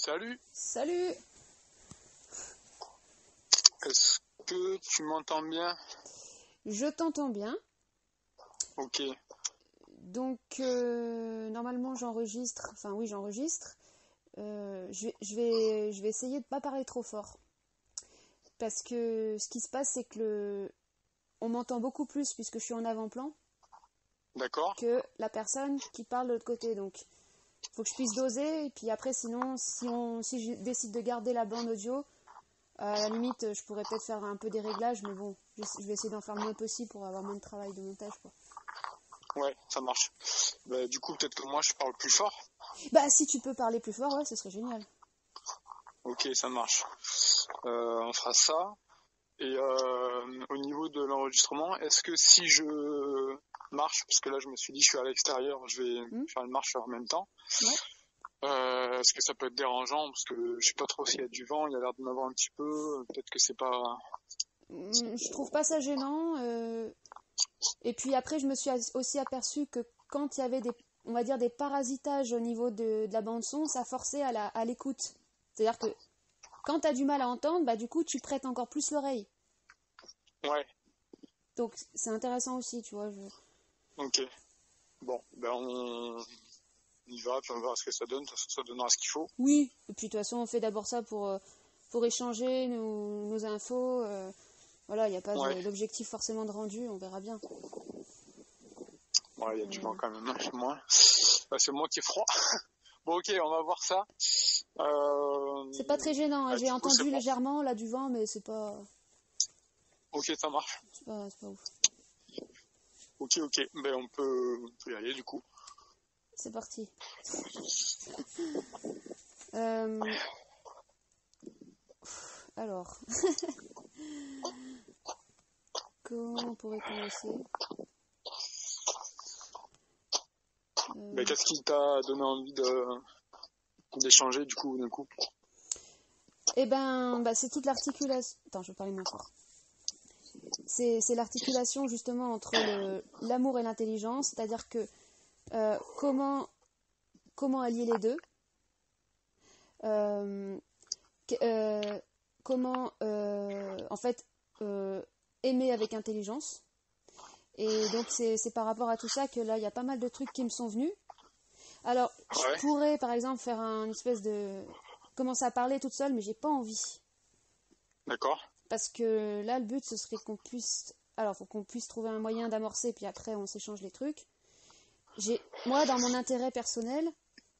Salut, Salut! est-ce que tu m'entends bien? Je t'entends bien. Ok, Donc, normalement, j'enregistre. Enfin, oui, j'enregistre. Je vais essayer de pas parler trop fort. Parce que ce qui se passe, c'est que on m'entend beaucoup plus puisque je suis en avant-plan d'accord. que la personne qui parle de l'autre côté. Donc, faut que je puisse doser. Et puis après, sinon, si je décide de garder la bande audio, à la limite, je pourrais peut-être faire un peu des réglages. Mais bon, je vais essayer d'en faire le moins possible pour avoir moins de travail de montage, quoi. Ouais, ça marche. Bah, du coup, peut-être que moi, je parle plus fort. Bah, si tu peux parler plus fort, ouais, ce serait génial. Ok, ça marche. On fera ça. Et au niveau de l'enregistrement, est-ce que si je marche, parce que là, je me suis dit, je suis à l'extérieur, je vais faire une marche en même temps. Ouais. Est-ce que ça peut être dérangeant? Parce que je sais pas trop s'il y a du vent, il y a l'air de m'avoir un petit peu. Peut-être que c'est pas... Je trouve pas ça gênant. Et puis après, je me suis aussi aperçue que quand il y avait on va dire des parasitages au niveau de la bande son, ça forçait à l'écoute. C'est-à-dire que quand tu as du mal à entendre, bah du coup tu prêtes encore plus l'oreille. Ouais, Donc c'est intéressant aussi, tu vois. ok. Bon, ben on y va, puis on verra ce que ça donne. De toute façon, ça donnera ce qu'il faut. Oui. Et puis de toute façon, on fait d'abord ça pour échanger nos infos. Voilà, il n'y a pas Ouais. d'objectif forcément de rendu, on verra bien. Ouais, il y a du vent quand même, hein, chez moi. Bah, c'est moi qui ai froid. Bon, ok, on va voir ça. C'est pas très gênant, hein. Bah, J'ai du coup, c'est entendu bon. légèrement là du vent, mais c'est pas Ok, ça marche. ouf. Ok, ben on peut y aller du coup. C'est parti. Euh, Alors, comment on pourrait commencer? Ben, qu'est-ce qui t'a donné envie d'échanger du coup d'un coup? Eh ben, bah, c'est toute l'articulation. Attends, je vais parler moins fort. C'est l'articulation justement entre l'amour et l'intelligence, c'est-à-dire que comment allier les deux, euh, comment en fait aimer avec intelligence. Et donc c'est par rapport à tout ça que là il y a pas mal de trucs qui me sont venus. Alors je Ouais, pourrais par exemple faire une espèce de commencer à parler toute seule, mais j'ai pas envie. d'accord. Parce que là, le but, ce serait qu'on puisse... Alors, faut qu'on puisse trouver un moyen d'amorcer, puis après, on s'échange les trucs. Moi, dans mon intérêt personnel,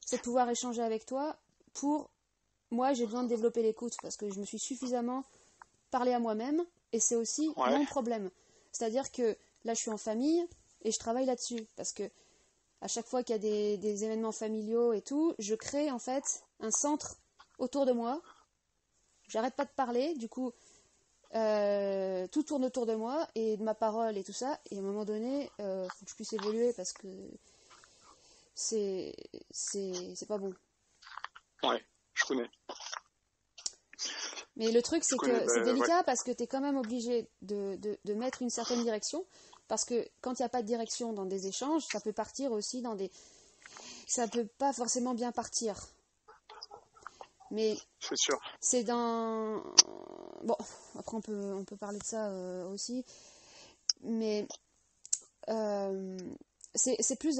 c'est de pouvoir échanger avec toi pour... Moi, j'ai besoin de développer l'écoute, parce que je me suis suffisamment parlé à moi-même, et c'est aussi Ouais, mon problème. C'est-à-dire que là, je suis en famille, et je travaille là-dessus, parce que à chaque fois qu'il y a des événements familiaux et tout, je crée, en fait, un centre autour de moi. J'arrête pas de parler, du coup... tout tourne autour de moi et de ma parole et tout ça, et à un moment donné faut que je puisse évoluer parce que c'est pas bon. ouais, je connais. Mais le truc Je c'est connais, que c'est ben ouais. délicat parce que tu es quand même obligé de mettre une certaine direction, parce que quand il n'y a pas de direction dans des échanges, ça peut partir aussi ça peut pas forcément bien partir, mais C'est sûr. c'est dans... Bon, après on peut parler de ça aussi, mais c'est plus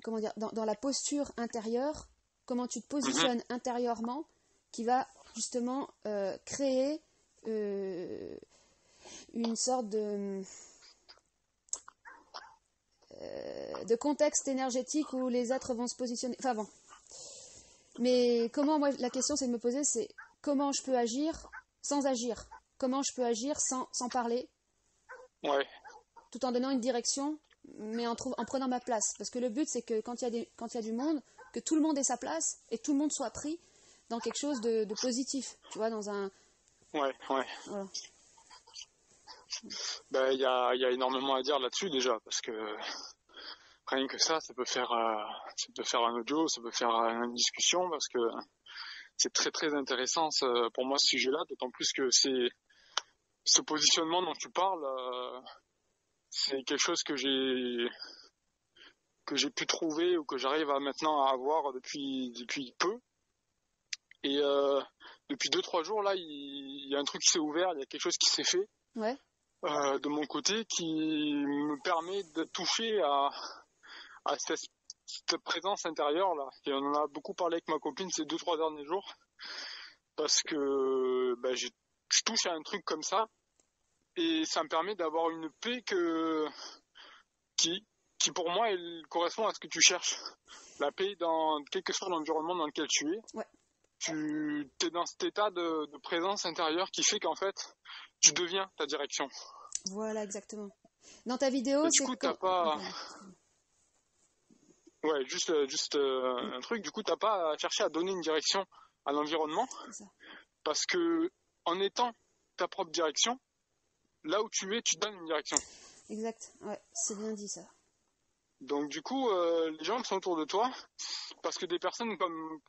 comment dire, dans la posture intérieure, comment tu te Mhm. positionnes intérieurement, qui va justement créer une sorte de contexte énergétique où les êtres vont se positionner. Enfin bon. Mais comment, moi, la question c'est de me poser, c'est comment je peux agir sans agir? Comment je peux agir sans parler, Ouais, tout en donnant une direction, mais en prenant ma place. Parce que le but, c'est que quand il y a du monde, que tout le monde ait sa place et tout le monde soit pris dans quelque chose de positif. Tu vois, dans un... ouais. Voilà. Ben il y a énormément à dire là-dessus déjà, parce que rien que ça peut faire un audio, ça peut faire une discussion, parce que c'est très très intéressant pour moi ce sujet-là, d'autant plus que c'est ce positionnement dont tu parles, c'est quelque chose que j'ai j'ai pu trouver ou que j'arrive maintenant à avoir depuis peu. Et depuis 2-3 jours là, il y a un truc qui s'est ouvert, il y a quelque chose qui s'est fait de mon côté qui me permet de toucher à cette présence intérieure là. Et on en a beaucoup parlé avec ma copine ces 2-3 derniers jours parce que je touche à un truc comme ça et ça me permet d'avoir une paix qui pour moi elle correspond à ce que tu cherches. La paix dans quel que soit l'environnement dans lequel tu es. Ouais. Tu es dans cet état de présence intérieure qui fait qu'en fait tu deviens ta direction. Voilà, exactement. Dans ta vidéo, du coup, t'as pas... Ouais, juste un truc. Du coup, t'as pas à chercher à donner une direction à l'environnement. C'est ça. Parce que en étant ta propre direction, là où tu es, tu donnes une direction. Exact. Ouais, c'est bien dit ça. Donc du coup, les gens qui sont autour de toi, parce que des personnes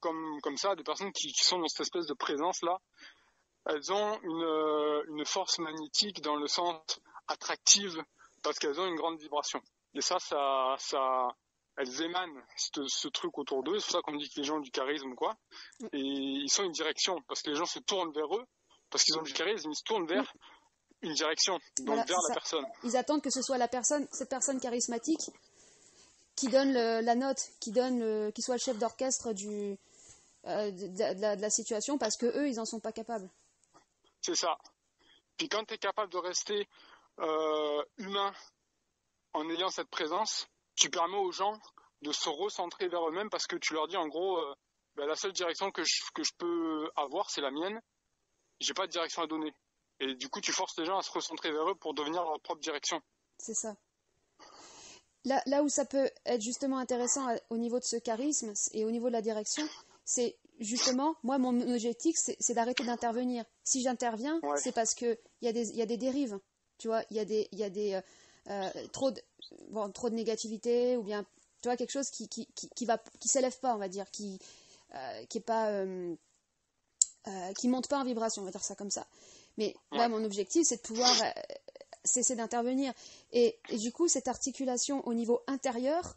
comme ça, des personnes qui sont dans cette espèce de présence là, elles ont une force magnétique dans le sens attractive parce qu'elles ont une grande vibration. Et ça elles émanent ce truc autour d'eux. C'est pour ça qu'on dit que les gens ont du charisme, quoi. Et ils sont une direction parce que les gens se tournent vers eux parce qu'ils ont du charisme. Ils se tournent vers une direction, donc vers la personne. Ils attendent que ce soit cette personne charismatique qui donne la note, qui soit le chef d'orchestre de la situation parce que eux, ils en sont pas capables. C'est ça. Puis quand tu es capable de rester humain en ayant cette présence, tu permets aux gens de se recentrer vers eux-mêmes parce que tu leur dis en gros la seule direction que je peux avoir, c'est la mienne. J'ai pas de direction à donner. Et du coup, tu forces les gens à se recentrer vers eux pour devenir leur propre direction. C'est ça. Là où ça peut être justement intéressant au niveau de ce charisme et au niveau de la direction, c'est justement, moi, mon objectif, c'est d'arrêter d'intervenir. Si j'interviens, c'est parce qu'il y a des dérives. Tu vois, il y a des trop de négativité ou bien, tu vois, quelque chose qui s'élève pas, on va dire, qui est pas... qui monte pas en vibration, on va dire ça comme ça. Mais là, mon objectif, c'est de pouvoir cesser d'intervenir. Et du coup, cette articulation au niveau intérieur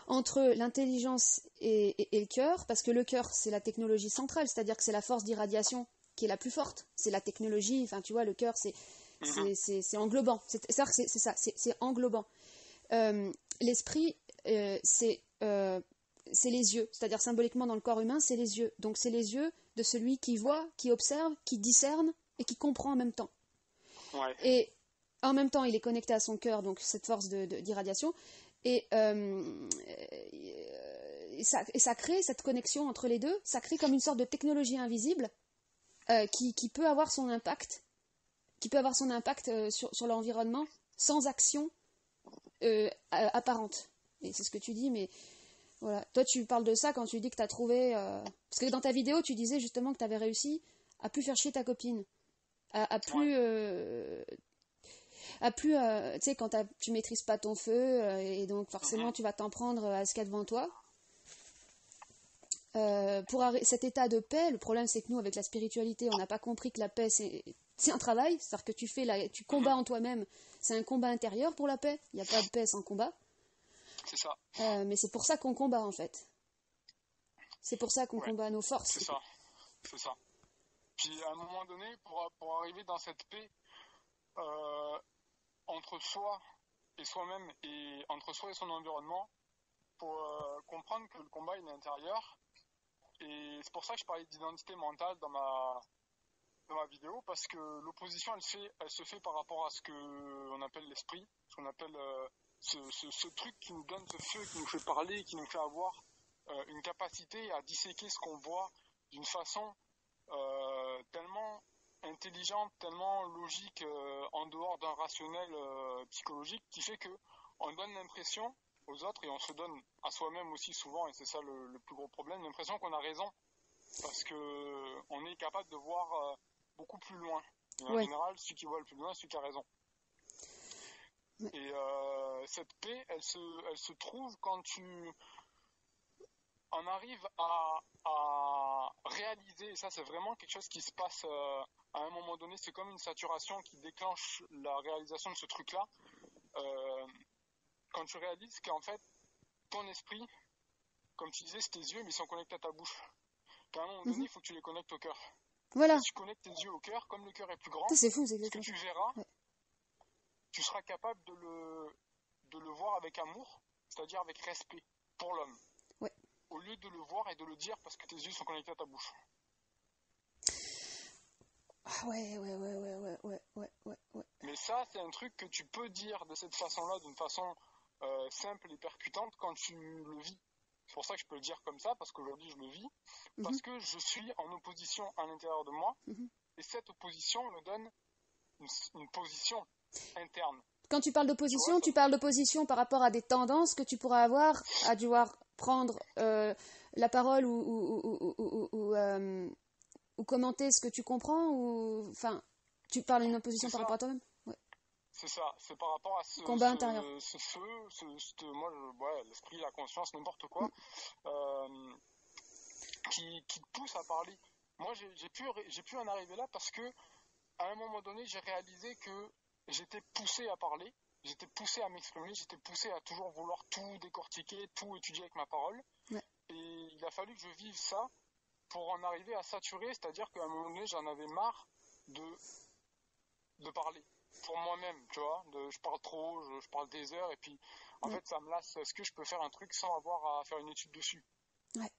entre l'intelligence et le cœur, parce que le cœur, c'est la technologie centrale, c'est-à-dire que c'est la force d'irradiation qui est la plus forte. C'est la technologie, enfin, tu vois, le cœur, c'est englobant. C'est ça, c'est englobant. L'esprit, c'est les yeux, c'est-à-dire symboliquement dans le corps humain, c'est les yeux. Donc c'est les yeux de celui qui voit, qui observe, qui discerne et qui comprend en même temps. Et en même temps, il est connecté à son cœur, donc cette force d'irradiation, et ça crée cette connexion entre les deux, ça crée comme une sorte de technologie invisible qui peut avoir son impact, sur l'environnement sans action apparente. Et c'est ce que tu dis, mais voilà. Toi, tu parles de ça quand tu dis que tu as trouvé... Parce que dans ta vidéo, tu disais justement que tu avais réussi à plus faire chier ta copine. À plus... tu sais, quand tu maîtrises pas ton feu, et donc forcément, tu vas t'en prendre à ce qu'il y a devant toi. Pour cet état de paix, le problème, c'est que nous, avec la spiritualité, on n'a pas compris que la paix, c'est un travail. C'est-à-dire que tu combats en toi-même. C'est un combat intérieur pour la paix. Il n'y a pas de paix sans combat. C'est ça. Mais c'est pour ça qu'on combat, en fait. C'est pour ça qu'on combat nos forces. C'est ça. Puis à un moment donné, pour arriver dans cette paix entre soi et soi-même et entre soi et son environnement, pour comprendre que le combat il est intérieur. Et c'est pour ça que je parlais d'identité mentale dans ma vidéo, parce que l'opposition elle se fait par rapport à ce qu'on appelle l'esprit, ce qu'on appelle ce truc qui nous donne ce feu, qui nous fait parler, qui nous fait avoir une capacité à disséquer ce qu'on voit d'une façon tellement intelligente, tellement logique, en dehors d'un rationnel psychologique, qui fait que on donne l'impression aux autres, et on se donne à soi-même aussi souvent, et c'est ça le plus gros problème, l'impression qu'on a raison, parce que on est capable de voir beaucoup plus loin. Et en général, celui qui voit le plus loin, c'est celui qui a raison. Et cette paix, elle se trouve quand tu en arrives à réaliser, et ça c'est vraiment quelque chose qui se passe à un moment donné, c'est comme une saturation qui déclenche la réalisation de ce truc-là. Quand tu réalises qu'en fait, ton esprit, comme tu disais, c'est tes yeux, mais ils sont connectés à ta bouche. Qu'à un moment donné, il faut que tu les connectes au cœur. Voilà. Si tu connectes tes yeux au cœur, comme le cœur est plus grand, C'est fou, c'est ce que exactement tu ça. verras, Ouais. tu seras capable de le voir avec amour, c'est-à-dire avec respect pour l'homme. Ouais. Au lieu de le voir et de le dire parce que tes yeux sont connectés à ta bouche. Ah ouais. Mais ça, c'est un truc que tu peux dire de cette façon-là, d'une façon simple et percutante quand tu le vis. C'est pour ça que je peux le dire comme ça, parce qu'aujourd'hui je le vis, parce que je suis en opposition à l'intérieur de moi, et cette opposition me donne une position interne. Quand tu parles d'opposition, tu parles d'opposition par rapport à des tendances que tu pourras avoir à devoir prendre la parole ou commenter ce que tu comprends, ou enfin, tu parles d'une opposition par rapport à toi-même. Ouais. C'est ça, c'est par rapport à ce combat intérieur. Ce feu, l'esprit, la conscience, n'importe quoi, qui te pousse à parler. Moi, j'ai pu en arriver là parce que à un moment donné, j'ai réalisé que j'étais poussé à parler, j'étais poussé à m'exprimer, j'étais poussé à toujours vouloir tout décortiquer, tout étudier avec ma parole. Ouais. Et il a fallu que je vive ça pour en arriver à saturer, c'est-à-dire qu'à un moment donné, j'en avais marre de parler pour moi-même, tu vois, je parle trop, je parle des heures, et puis en fait ça me lasse. Est-ce que je peux faire un truc sans avoir à faire une étude dessus? Ouais.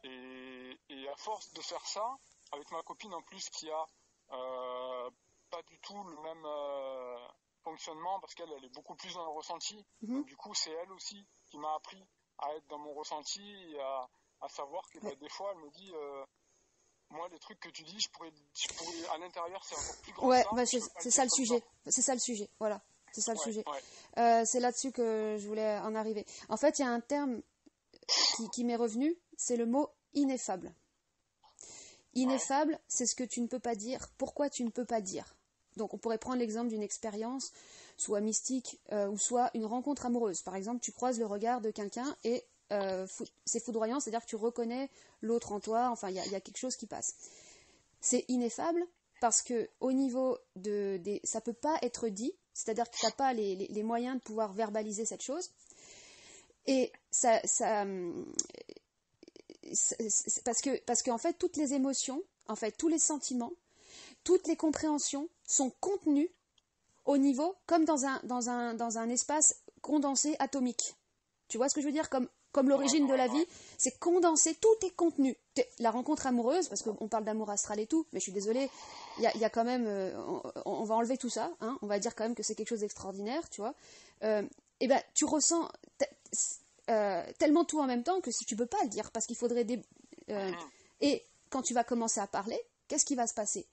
Et à force de faire ça, avec ma copine en plus qui a pas du tout le même fonctionnement, parce qu'elle est beaucoup plus dans le ressenti, donc du coup c'est elle aussi qui m'a appris à être dans mon ressenti et à savoir que des fois elle me dit moi, les trucs que tu dis, je pourrais à l'intérieur, c'est encore plus grand. Ouais, bah c'est ça le sujet. C'est ça le sujet. Voilà, c'est ça le sujet. Ouais. C'est là-dessus que je voulais en arriver. En fait, il y a un terme qui m'est revenu, c'est le mot ineffable. Ineffable, c'est ce que tu ne peux pas dire. Pourquoi tu ne peux pas dire? Donc, on pourrait prendre l'exemple d'une expérience, soit mystique, ou soit une rencontre amoureuse. Par exemple, tu croises le regard de quelqu'un et c'est foudroyant, c'est-à-dire que tu reconnais l'autre en toi, enfin il y a quelque chose qui passe. C'est ineffable parce que au niveau ça peut pas être dit, c'est-à-dire que tu n'as pas les moyens de pouvoir verbaliser cette chose, et parce que en fait toutes les émotions, en fait tous les sentiments, toutes les compréhensions sont contenues au niveau comme dans un espace condensé atomique. Tu vois ce que je veux dire? Comme l'origine de la vie, c'est condensé, tout est contenu. La rencontre amoureuse, parce qu'on parle d'amour astral et tout, mais je suis désolée, il y a quand même, on va enlever tout ça, hein, on va dire quand même que c'est quelque chose d'extraordinaire, tu vois. Et ben, tu ressens tellement tout en même temps que tu peux pas le dire, parce qu'il faudrait et quand tu vas commencer à parler, qu'est-ce qui va se passer?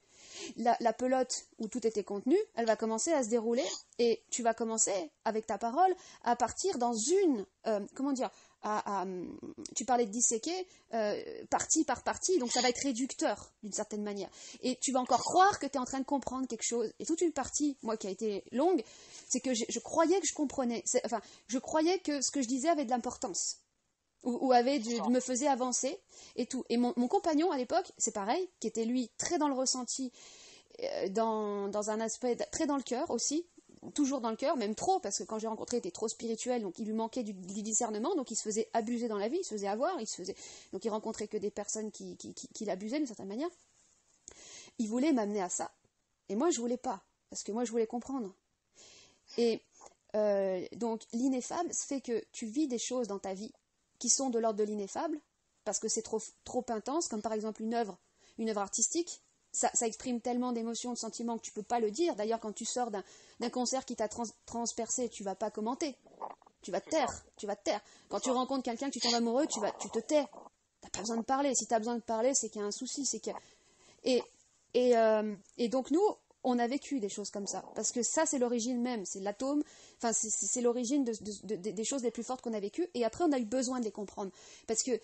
La pelote où tout était contenu, elle va commencer à se dérouler et tu vas commencer, avec ta parole, à partir dans une... comment dire tu parlais de disséquer partie par partie, donc ça va être réducteur d'une certaine manière. Et tu vas encore croire que tu es en train de comprendre quelque chose. Et toute une partie, moi qui a été longue, c'est que je croyais que je comprenais. Enfin, je croyais que ce que je disais avait de l'importance. Ou me faisait avancer et tout. Et mon compagnon à l'époque, c'est pareil, qui était lui très dans le ressenti, dans un aspect très dans le cœur aussi, toujours dans le cœur, même trop, parce que quand j'ai rencontré, il était trop spirituel, donc il lui manquait du discernement, donc il se faisait abuser dans la vie, il se faisait avoir, donc il rencontrait que des personnes qui l'abusaient d'une certaine manière. Il voulait m'amener à ça, et moi je voulais pas, parce que moi je voulais comprendre. Et donc l'ineffable fait que tu vis des choses dans ta vie qui sont de l'ordre de l'ineffable, parce que c'est trop intense, comme par exemple une œuvre artistique. Ça exprime tellement d'émotions, de sentiments que tu ne peux pas le dire. D'ailleurs, quand tu sors d'un concert qui t'a transpercé, tu ne vas pas commenter. Tu vas te taire. Quand tu rencontres quelqu'un, que tu tombes amoureux, tu te tais. Tu n'as pas besoin de parler. Si tu as besoin de parler, c'est qu'il y a un souci. Et donc nous, on a vécu des choses comme ça. Parce que ça, c'est l'origine même. C'est l'atome. Enfin, c'est l'origine des choses les plus fortes qu'on a vécues. Et après, on a eu besoin de les comprendre. Parce que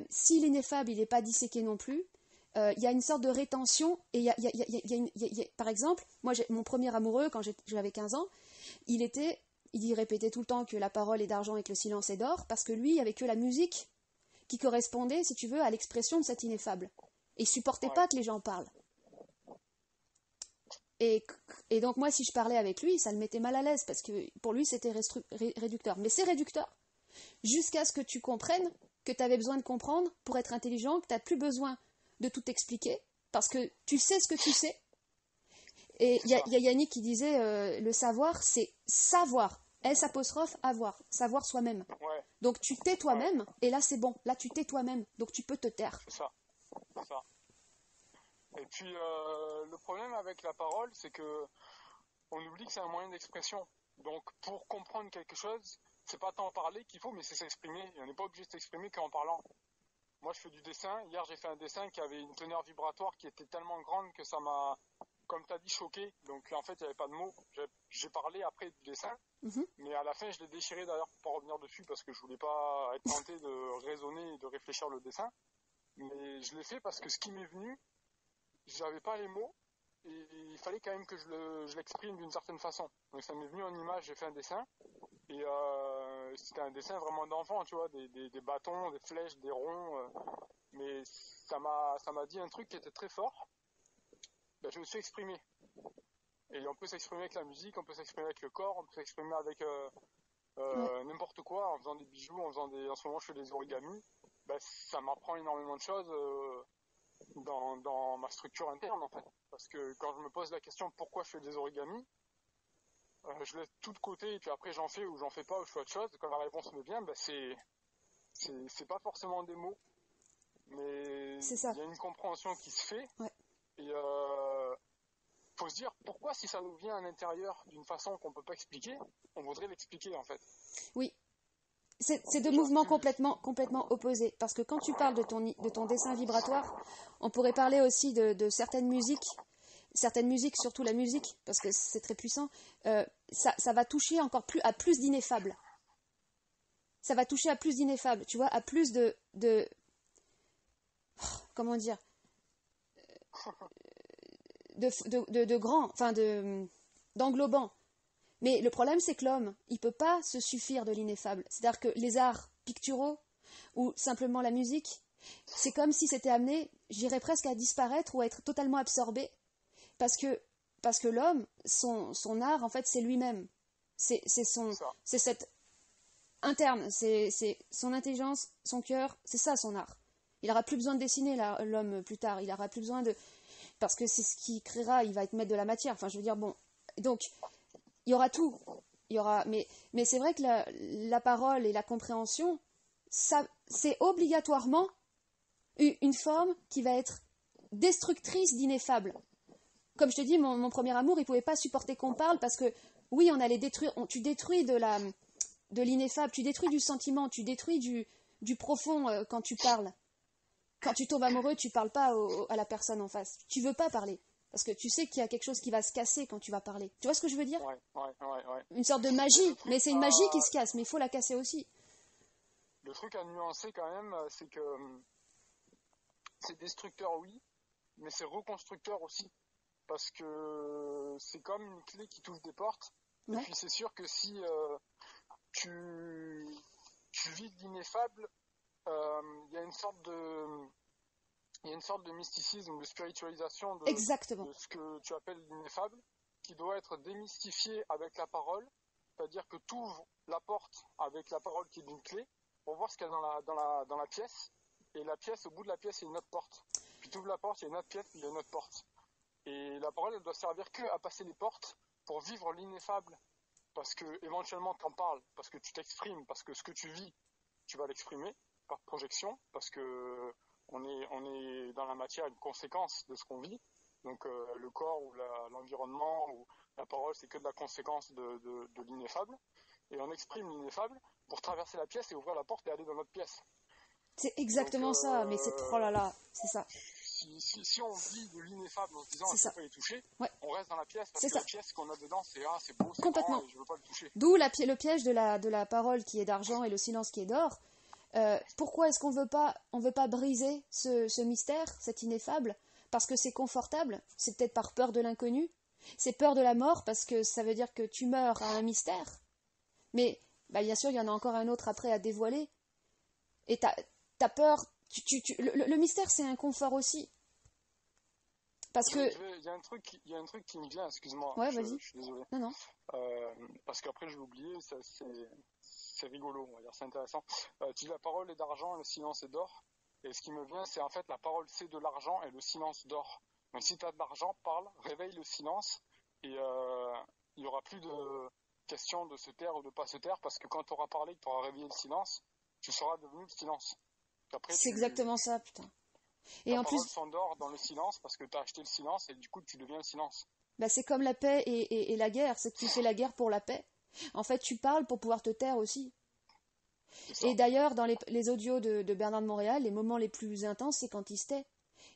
si l'ineffable, il n'est pas disséqué non plus, il y a une sorte de rétention, et par exemple, moi, mon premier amoureux, quand j'avais 15 ans, il répétait tout le temps que la parole est d'argent et que le silence est d'or, parce que lui, il n'y avait que la musique qui correspondait, si tu veux, à l'expression de cet ineffable. Et il ne supportait pas que les gens parlent. Et donc, moi, si je parlais avec lui, ça le mettait mal à l'aise, parce que pour lui, c'était réducteur. Mais c'est réducteur jusqu'à ce que tu comprennes que tu avais besoin de comprendre pour être intelligent, que tu n'as plus besoin de tout expliquer, parce que tu sais ce que tu sais. Et il y a Yannick qui disait, le savoir, c'est savoir. S''avoir, savoir soi-même. Ouais. Donc tu t'es toi-même, et là c'est bon. Là tu t'es toi-même, donc tu peux te taire. C'est ça. Et puis le problème avec la parole, c'est que on oublie que c'est un moyen d'expression. Donc pour comprendre quelque chose, c'est pas tant parler qu'il faut, mais c'est s'exprimer. Et on n'est pas obligé de s'exprimer qu'en parlant. Moi je fais du dessin. Hier j'ai fait un dessin qui avait une teneur vibratoire qui était tellement grande que ça m'a, comme tu as dit, choqué. Donc en fait il n'y avait pas de mots. J'ai parlé après du dessin, mais à la fin je l'ai déchiré d'ailleurs pour pas revenir dessus parce que je voulais pas être tenté de raisonner et de réfléchir le dessin. Mais je l'ai fait parce que ce qui m'est venu, j'avais pas les mots et il fallait quand même que je l'exprime d'une certaine façon. Donc ça m'est venu en image, j'ai fait un dessin et c'était un dessin vraiment d'enfant, tu vois, des bâtons, des flèches, des ronds, mais ça m'a dit un truc qui était très fort. Ben, je me suis exprimé. Et on peut s'exprimer avec la musique, on peut s'exprimer avec le corps, on peut s'exprimer avec n'importe quoi, en faisant des bijoux, en ce moment je fais des origamis. Ben, ça m'apprend énormément de choses dans ma structure interne en fait. Parce que quand je me pose la question pourquoi je fais des origamis, je laisse tout de côté et puis après j'en fais ou j'en fais pas ou je fais autre chose. Quand la réponse me vient, ben c'est pas forcément des mots, mais il y a une compréhension qui se fait. Ouais. Et faut se dire pourquoi si ça nous vient à l'intérieur d'une façon qu'on peut pas expliquer, on voudrait l'expliquer en fait. Oui. C'est deux mouvements complètement opposés. Parce que quand tu parles de ton dessin vibratoire, on pourrait parler aussi de certaines musiques, surtout la musique, parce que c'est très puissant, ça va toucher encore plus à plus d'ineffables. Ça va toucher à plus d'ineffables, tu vois, à plus de comment dire, de grand, enfin d'englobant. Mais le problème, c'est que l'homme, il ne peut pas se suffire de l'ineffable. C'est-à-dire que les arts picturaux ou simplement la musique, c'est comme si c'était amené, j'irais presque à disparaître ou à être totalement absorbé. Parce que l'homme, son art, en fait, c'est lui-même. C'est cette interne, c'est son intelligence, son cœur, c'est ça son art. Il n'aura plus besoin de dessiner l'homme plus tard. Il n'aura plus besoin de... Parce que c'est ce qu'il créera, il va te mettre de la matière. Enfin, je veux dire, bon... Donc... Il y aura tout, mais c'est vrai que la parole et la compréhension, ça, c'est obligatoirement une forme qui va être destructrice d'ineffable. Comme je te dis, mon premier amour, il ne pouvait pas supporter qu'on parle parce que, oui, on allait détruire, tu détruis de l'ineffable, tu détruis du sentiment, tu détruis du profond quand tu parles. Quand tu tombes amoureux, tu ne parles pas à la personne en face. Tu ne veux pas parler. Parce que tu sais qu'il y a quelque chose qui va se casser quand tu vas parler. Tu vois ce que je veux dire ? Ouais. Une sorte de magie, mais c'est une magie qui se casse, mais il faut la casser aussi. Le truc à nuancer quand même, c'est que c'est destructeur, oui, mais c'est reconstructeur aussi. Parce que c'est comme une clé qui touche des portes. Ouais. Et puis c'est sûr que si tu vis de l'ineffable, il y a une sorte de mysticisme, de spiritualisation de ce que tu appelles l'ineffable, qui doit être démystifié avec la parole, c'est-à-dire que tu ouvres la porte avec la parole qui est d'une clé, pour voir ce qu'il y a dans la pièce, et la pièce, au bout de la pièce, il y a une autre porte. Puis tu ouvres la porte, il y a une autre pièce, puis il y a une autre porte. Et la parole, elle doit servir que à passer les portes pour vivre l'ineffable, parce que éventuellement tu en parles, parce que tu t'exprimes, parce que ce que tu vis, tu vas l'exprimer par projection, parce que on est dans la matière une conséquence de ce qu'on vit. Donc le corps ou l'environnement ou la parole, c'est que de la conséquence de l'ineffable. Et on exprime l'ineffable pour traverser la pièce et ouvrir la porte et aller dans notre pièce. C'est exactement ça, mais c'est... Oh là là, c'est ça. Si on vit de l'ineffable en se disant je ne peux pas y toucher, ouais. On reste dans la pièce parce que la pièce qu'on a dedans, c'est beau, c'est grand et je ne veux pas le toucher. D'où le piège de la parole qui est d'argent et le silence qui est d'or. Pourquoi est-ce qu'on veut pas briser ce mystère, cet ineffable ? Parce que c'est confortable, c'est peut-être par peur de l'inconnu, c'est peur de la mort parce que ça veut dire que tu meurs à un mystère. Mais bien sûr, il y en a encore un autre après à dévoiler. Et t'as peur, le mystère c'est un confort aussi. Parce que... Il y a un truc qui me vient, excuse-moi, ouais, vas-y. je suis désolé. Non. Parce parce qu'après je l'ai oublié, c'est rigolo, on va dire, c'est intéressant. Tu dis la parole est d'argent, le silence est d'or. Et ce qui me vient, c'est en fait la parole c'est de l'argent et le silence d'or. Donc si tu as de l'argent, parle, réveille le silence et il n'y aura plus de question de se taire ou de pas se taire, parce que quand tu auras parlé, que tu auras réveillé le silence, tu seras devenu le silence. C'est exactement ça, putain. Et en plus, parole s'endort dans le silence parce que tu as acheté le silence et du coup tu deviens le silence. bah c'est comme la paix et la guerre, c'est que tu fais la guerre pour la paix. En fait, tu parles pour pouvoir te taire aussi. Et d'ailleurs, dans les audios de Bernard de Montréal, les moments les plus intenses, c'est quand il se tait.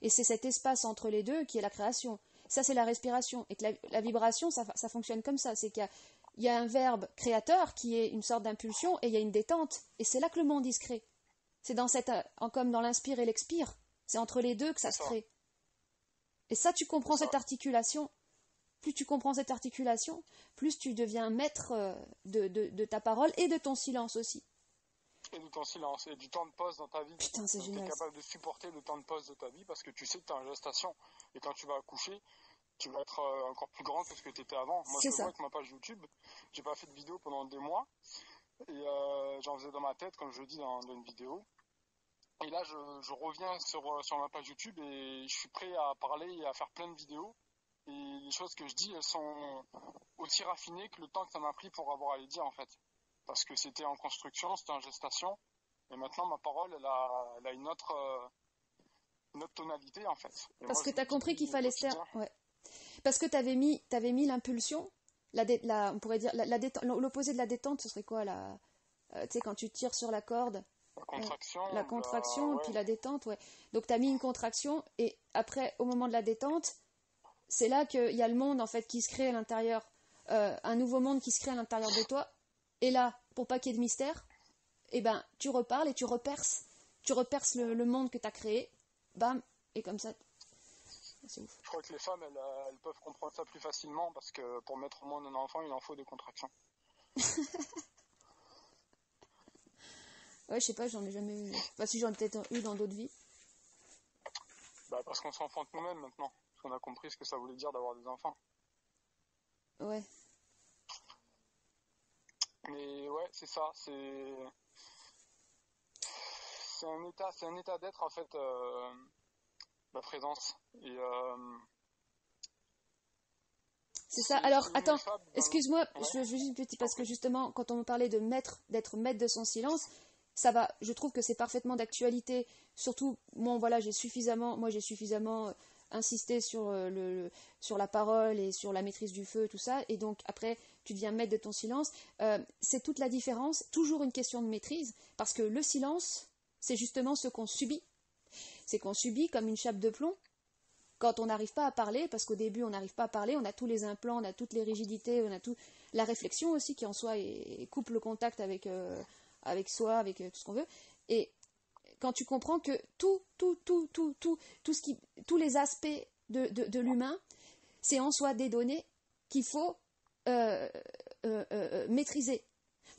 Et c'est cet espace entre les deux qui est la création. Ça, c'est la respiration. Et que la vibration, ça fonctionne comme ça. C'est qu'il y a un verbe créateur qui est une sorte d'impulsion et il y a une détente. Et c'est là que le monde il se crée. C'est comme dans l'inspire et l'expire. C'est entre les deux que ça se crée. Et ça, tu comprends cette articulation. Plus tu comprends cette articulation, plus tu deviens maître de ta parole et de ton silence aussi. Et de ton silence, et du temps de pause dans ta vie. Putain, c'est génial. Tu es capable de supporter le temps de pause de ta vie parce que tu sais que tu es en gestation. Et quand tu vas accoucher, tu vas être encore plus grand que ce que tu étais avant. Moi, je le vois avec ma page YouTube. J'ai pas fait de vidéo pendant 2 mois. Et j'en faisais dans ma tête, comme je le dis dans une vidéo. Et là, je reviens sur ma page YouTube et je suis prêt à parler et à faire plein de vidéos. Et les choses que je dis, elles sont aussi raffinées que le temps que ça m'a pris pour avoir à les dire, en fait. Parce que c'était en construction, c'était en gestation. Et maintenant, ma parole, elle a une autre tonalité, en fait. Et parce que tu as compris qu'il fallait se taire. Ouais. Parce que tu avais mis l'impulsion, on pourrait dire, l'opposé de la détente, ce serait quoi, tu sais, quand tu tires sur la corde. La contraction, puis la détente, ouais. Donc tu as mis une contraction, et après, au moment de la détente, c'est là qu'il y a le monde, en fait, qui se crée à l'intérieur, un nouveau monde qui se crée à l'intérieur de toi. Et là, pour pas qu'il y ait de mystère, eh ben, tu reparles et tu reperces le monde que tu as créé, bam, et comme ça, c'est ouf. Je crois que les femmes, elles peuvent comprendre ça plus facilement, parce que pour mettre au monde un enfant, il en faut des contractions. Ouais, je sais pas, j'en ai jamais eu. Enfin, si, j'en ai peut-être eu dans d'autres vies. Bah, parce qu'on s'enfante nous-mêmes maintenant. Parce qu'on a compris ce que ça voulait dire d'avoir des enfants. Ouais. Mais ouais, c'est ça. C'est un état d'être, en fait, la présence. Et c'est ça. Alors, attends, excuse-moi, je veux juste petit, parce que justement, quand on me parlait d'être maître de son silence, ça va, je trouve que c'est parfaitement d'actualité. Surtout, bon, voilà, j'ai suffisamment insisté sur la parole et sur la maîtrise du feu, tout ça. Et donc, après, tu deviens maître de ton silence. C'est toute la différence. Toujours une question de maîtrise, parce que le silence, c'est justement ce qu'on subit. C'est qu'on subit comme une chape de plomb. Quand on n'arrive pas à parler, parce qu'au début on n'arrive pas à parler, on a tous les implants, on a toutes les rigidités, on a tout la réflexion aussi qui en soi coupe le contact avec soi, avec tout ce qu'on veut. Et quand tu comprends que tous les aspects de l'humain, c'est en soi des données qu'il faut maîtriser.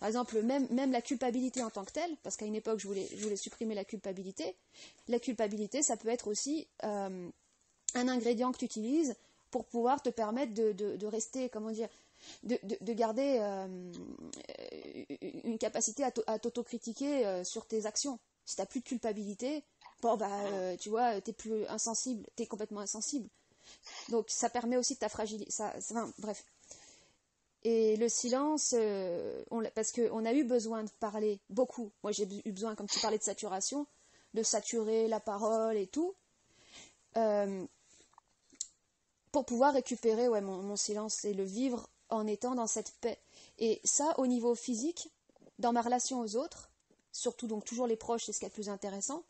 Par exemple, même la culpabilité en tant que telle, parce qu'à une époque je voulais supprimer la culpabilité. La culpabilité, ça peut être aussi un ingrédient que tu utilises pour pouvoir te permettre de rester, comment dire, de garder une capacité à t'autocritiquer sur tes actions. Si tu n'as plus de culpabilité, bon, tu vois, tu es plus insensible, tu es complètement insensible. Donc ça permet aussi de ta fragilité. Enfin, bref. Et le silence, parce qu'on a eu besoin de parler beaucoup. Moi, j'ai eu besoin, comme tu parlais de saturation, de saturer la parole et tout. Pour pouvoir récupérer mon silence et le vivre en étant dans cette paix. Et ça, au niveau physique, dans ma relation aux autres, surtout donc toujours les proches, c'est ce qui est le plus intéressant,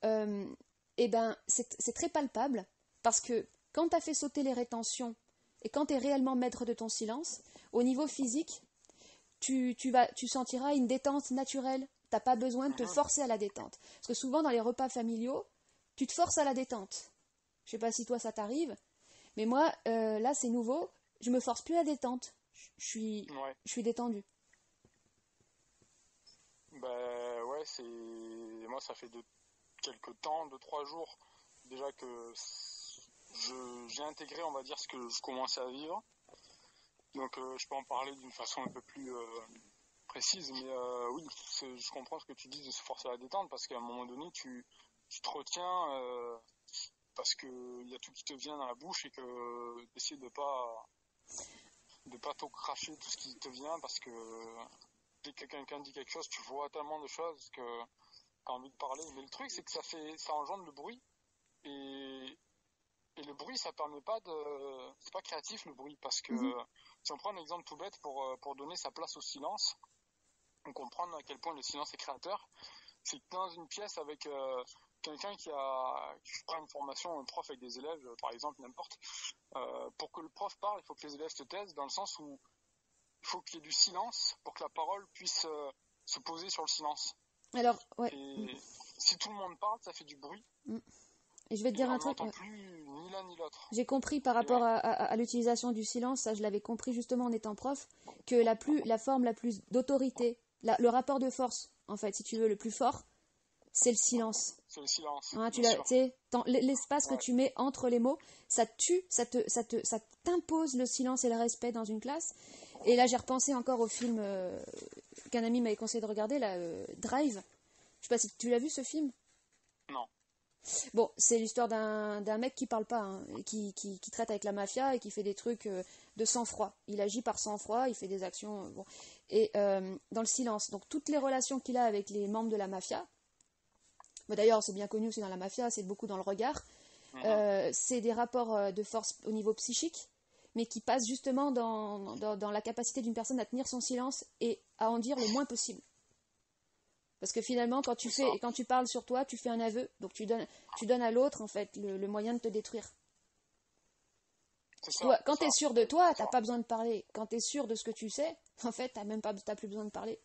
c'est très palpable, parce que quand tu as fait sauter les rétentions et quand tu es réellement maître de ton silence, au niveau physique, tu sentiras une détente naturelle. Tu n'as pas besoin de te forcer à la détente. Parce que souvent, dans les repas familiaux, tu te forces à la détente. Je ne sais pas si toi, ça t'arrive. Mais moi, là, c'est nouveau. Je me force plus à la détente. Je suis détendue. Ben ouais, moi, ça fait quelques temps, 2-3 jours, déjà que j'ai intégré, on va dire, ce que je commençais à vivre. Donc je peux en parler d'une façon un peu plus précise, mais oui, je comprends ce que tu dis de se forcer à la détente, parce qu'à un moment donné, tu te retiens parce qu'il y a tout qui te vient dans la bouche, et que d'essayer de pas tout cracher tout ce qui te vient, parce que dès que quelqu'un dit quelque chose, tu vois tellement de choses que tu as envie de parler. Mais le truc, c'est que ça engendre le bruit, et le bruit, ça permet pas c'est pas créatif, le bruit, parce que si on prend un exemple tout bête pour donner sa place au silence, on comprend à quel point le silence est créateur. C'est que dans une pièce avec quelqu'un qui prend une formation, un prof avec des élèves, par exemple, n'importe, pour que le prof parle, il faut que les élèves se taisent, dans le sens où il faut qu'il y ait du silence pour que la parole puisse se poser sur le silence. Alors, ouais. Et si tout le monde parle, ça fait du bruit. Et je vais te dire un truc. On n'entend plus ni l'un ni l'autre. J'ai compris par rapport à l'utilisation du silence, ça je l'avais compris justement en étant prof, que la forme la plus d'autorité, le rapport de force, en fait, si tu veux, le plus fort, c'est le silence. C'est le silence. Hein, l'espace que tu mets entre les mots, ça t'impose le silence et le respect dans une classe. Et là, j'ai repensé encore au film qu'un ami m'avait conseillé de regarder, là, Drive. Je sais pas si tu l'as vu, ce film. Non. Bon, c'est l'histoire d'un mec qui parle pas, hein, qui traite avec la mafia et qui fait des trucs de sang-froid. Il agit par sang-froid, il fait des actions... bon. Et dans le silence. Donc toutes les relations qu'il a avec les membres de la mafia, d'ailleurs c'est bien connu aussi dans la mafia, c'est beaucoup dans le regard, c'est des rapports de force au niveau psychique, mais qui passent justement dans la capacité d'une personne à tenir son silence et à en dire le moins possible. Parce que finalement, quand tu parles sur toi, tu fais un aveu. Donc tu donnes à l'autre, en fait, le moyen de te détruire. Quand tu es sûr de toi, tu n'as pas besoin de parler. Quand tu es sûr de ce que tu sais, en fait, tu n'as plus besoin de parler.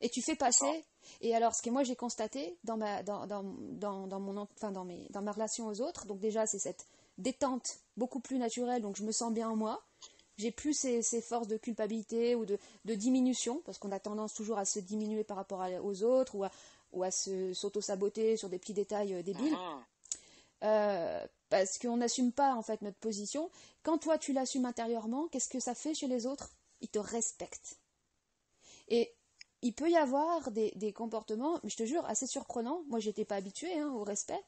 Et tu fais passer. Et alors, ce que moi j'ai constaté dans ma relation aux autres, donc déjà, c'est cette détente beaucoup plus naturelle, donc je me sens bien en moi. J'ai plus ces forces de culpabilité ou de diminution, parce qu'on a tendance toujours à se diminuer par rapport aux autres, ou à s'auto-saboter sur des petits détails débiles. Parce qu'on n'assume pas en fait notre position. Quand toi tu l'assumes intérieurement, qu'est-ce que ça fait chez les autres? Ils te respectent. Et il peut y avoir des comportements, mais je te jure, assez surprenants. Moi, j'étais pas habituée au respect.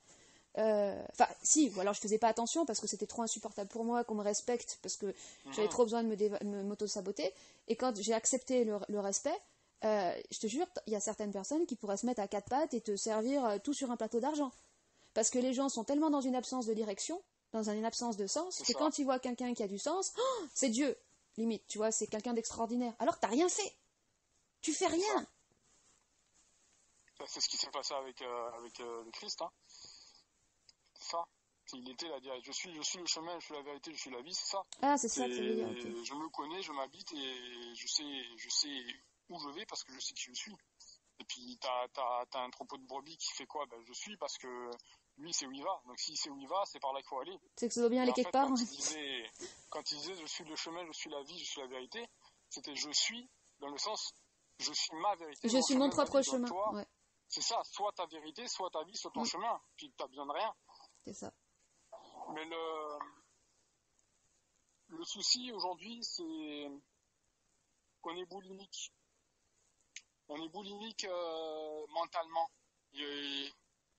Enfin, si, ou alors je faisais pas attention parce que c'était trop insupportable pour moi qu'on me respecte, parce que j'avais trop besoin de m'auto-saboter. Et quand j'ai accepté le respect, je te jure, il y a certaines personnes qui pourraient se mettre à quatre pattes et te servir tout sur un plateau d'argent. Parce que les gens sont tellement dans une absence de direction, dans une absence de sens, que quand ils voient quelqu'un qui a du sens, c'est Dieu, limite, tu vois, c'est quelqu'un d'extraordinaire. Alors que t'as rien fait. Tu fais rien. C'est ce qui s'est passé avec le Christ, hein. C'est ça. Il était là, je suis le chemin, je suis la vérité, je suis la vie, c'est ça. Ah, c'est ça que ça veut dire. Okay. Je me connais, je m'habite et je sais où je vais parce que je sais qui je suis. Et puis t'as un troupeau de brebis qui fait quoi? Je suis parce que lui c'est où il va. Donc s'il sait où il va, c'est par là qu'il faut aller. C'est que ça doit bien aller quelque part. Quand il disait je suis le chemin, je suis la vie, je suis la vérité, c'était je suis dans le sens je suis ma vérité. Je suis mon propre chemin. Toi, ouais. C'est ça, soit ta vérité, soit ta vie, soit ton chemin. Puis t'as besoin de rien. C'est ça. Mais le souci aujourd'hui, c'est qu'on est boulimique. On est boulimique mentalement.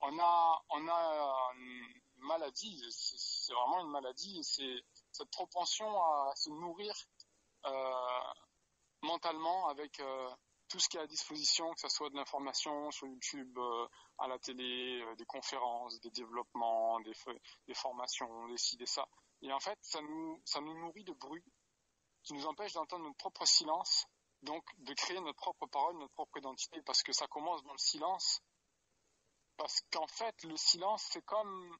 On a une maladie, c'est vraiment une maladie, et c'est cette propension à se nourrir mentalement avec tout ce qui est à disposition, que ce soit de l'information sur YouTube, à la télé, des conférences, des développements, des formations, des ci, des ça. Et en fait, ça nous nourrit de bruit qui nous empêche d'entendre notre propre silence, donc de créer notre propre parole, notre propre identité, parce que ça commence dans le silence. Parce qu'en fait, le silence, c'est comme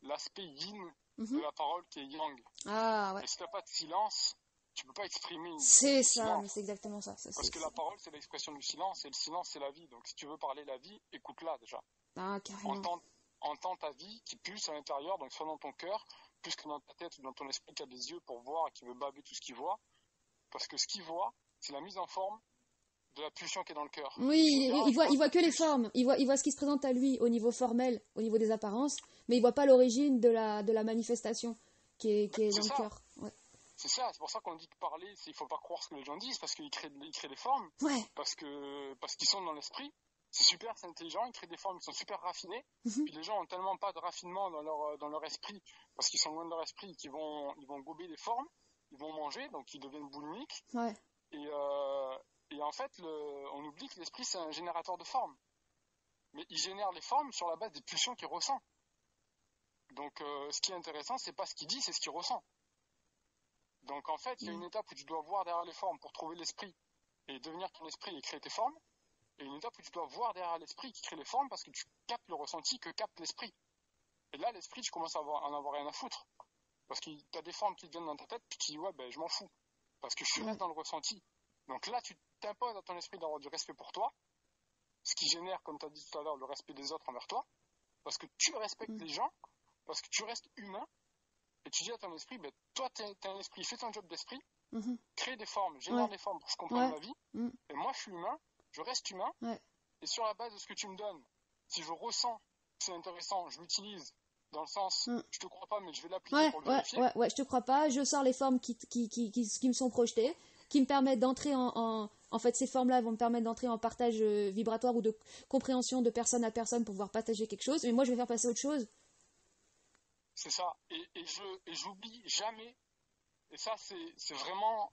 l'aspect yin de la parole qui est yang. Ah, ouais. Et si tu n'as pas de silence, tu peux pas exprimer c'est ça, silence. Mais c'est exactement ça. Parce que la parole, c'est l'expression du silence, et le silence, c'est la vie. Donc si tu veux parler la vie, écoute-la déjà. Ah, carrément. Entends ta vie qui pulse à l'intérieur, donc soit dans ton cœur, plus que dans ta tête ou dans ton esprit qui a des yeux pour voir et qui veut baver tout ce qu'il voit. Parce que ce qu'il voit, c'est la mise en forme de la pulsion qui est dans le cœur. Oui, il voit que les formes. Il voit ce qui se présente à lui au niveau formel, au niveau des apparences, mais il voit pas l'origine de la manifestation qui est dans le cœur. Ouais. C'est ça, c'est pour ça qu'on dit que parler, il faut pas croire ce que les gens disent, parce qu'ils créent des formes, Ouais. parce qu'ils sont dans l'esprit. C'est super, c'est intelligent, ils créent des formes qui sont super raffinées. Puis les gens ont tellement pas de raffinement dans leur esprit, parce qu'ils sont loin de leur esprit, qu'ils ils vont gober des formes, ils vont manger, donc ils deviennent boulimiques. Ouais. Et en fait, on oublie que l'esprit, c'est un générateur de formes. Mais il génère les formes sur la base des pulsions qu'il ressent. Donc, ce qui est intéressant, c'est pas ce qu'il dit, c'est ce qu'il ressent. Donc, en fait, il y a une étape où tu dois voir derrière les formes pour trouver l'esprit et devenir ton esprit et créer tes formes. Et une étape où tu dois voir derrière l'esprit qui crée les formes parce que tu captes le ressenti que capte l'esprit. Et là, l'esprit, tu commences à en avoir rien à foutre. Parce que tu as des formes qui viennent dans ta tête, puis tu dis, ouais, ben, je m'en fous. Parce que je suis dans le ressenti. Donc là, tu t'imposes à ton esprit d'avoir du respect pour toi, ce qui génère, comme tu as dit tout à l'heure, le respect des autres envers toi. Parce que tu respectes les gens, parce que tu restes humain, et tu dis à ton esprit, ben, toi, t'es un esprit, fais ton job d'esprit, crée des formes, génère des formes pour que je comprenne ma vie, et moi, je suis humain, je reste humain, et sur la base de ce que tu me donnes, si je ressens que c'est intéressant, je l'utilise, dans le sens, je te crois pas, mais je vais l'appliquer pour le vérifier. Ouais, je te crois pas, je sors les formes qui me sont projetées, qui me permettent d'entrer en fait, ces formes-là vont me permettre d'entrer en partage vibratoire ou de compréhension de personne à personne pour pouvoir partager quelque chose, mais moi, je vais faire passer autre chose. C'est ça, et j'oublie jamais, et ça, c'est vraiment,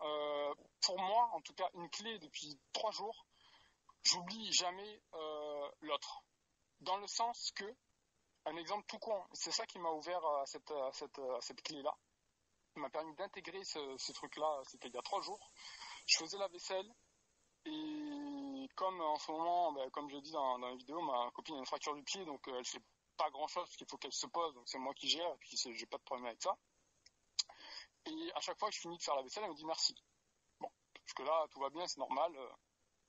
pour moi, en tout cas, une clé depuis 3 jours, j'oublie jamais l'autre. Dans le sens que, un exemple tout con, c'est ça qui m'a ouvert à cette clé-là. Ça m'a permis d'intégrer ce truc-là, c'était il y a 3 jours. Je faisais la vaisselle, et comme en ce moment, comme je dis dans la vidéo, ma copine a une fracture du pied, donc elle fait pas grand-chose, parce qu'il faut qu'elle se pose, donc c'est moi qui gère, et puis j'ai pas de problème avec ça. Et à chaque fois que je finis de faire la vaisselle, elle me dit merci. Bon, jusque-là, tout va bien, c'est normal,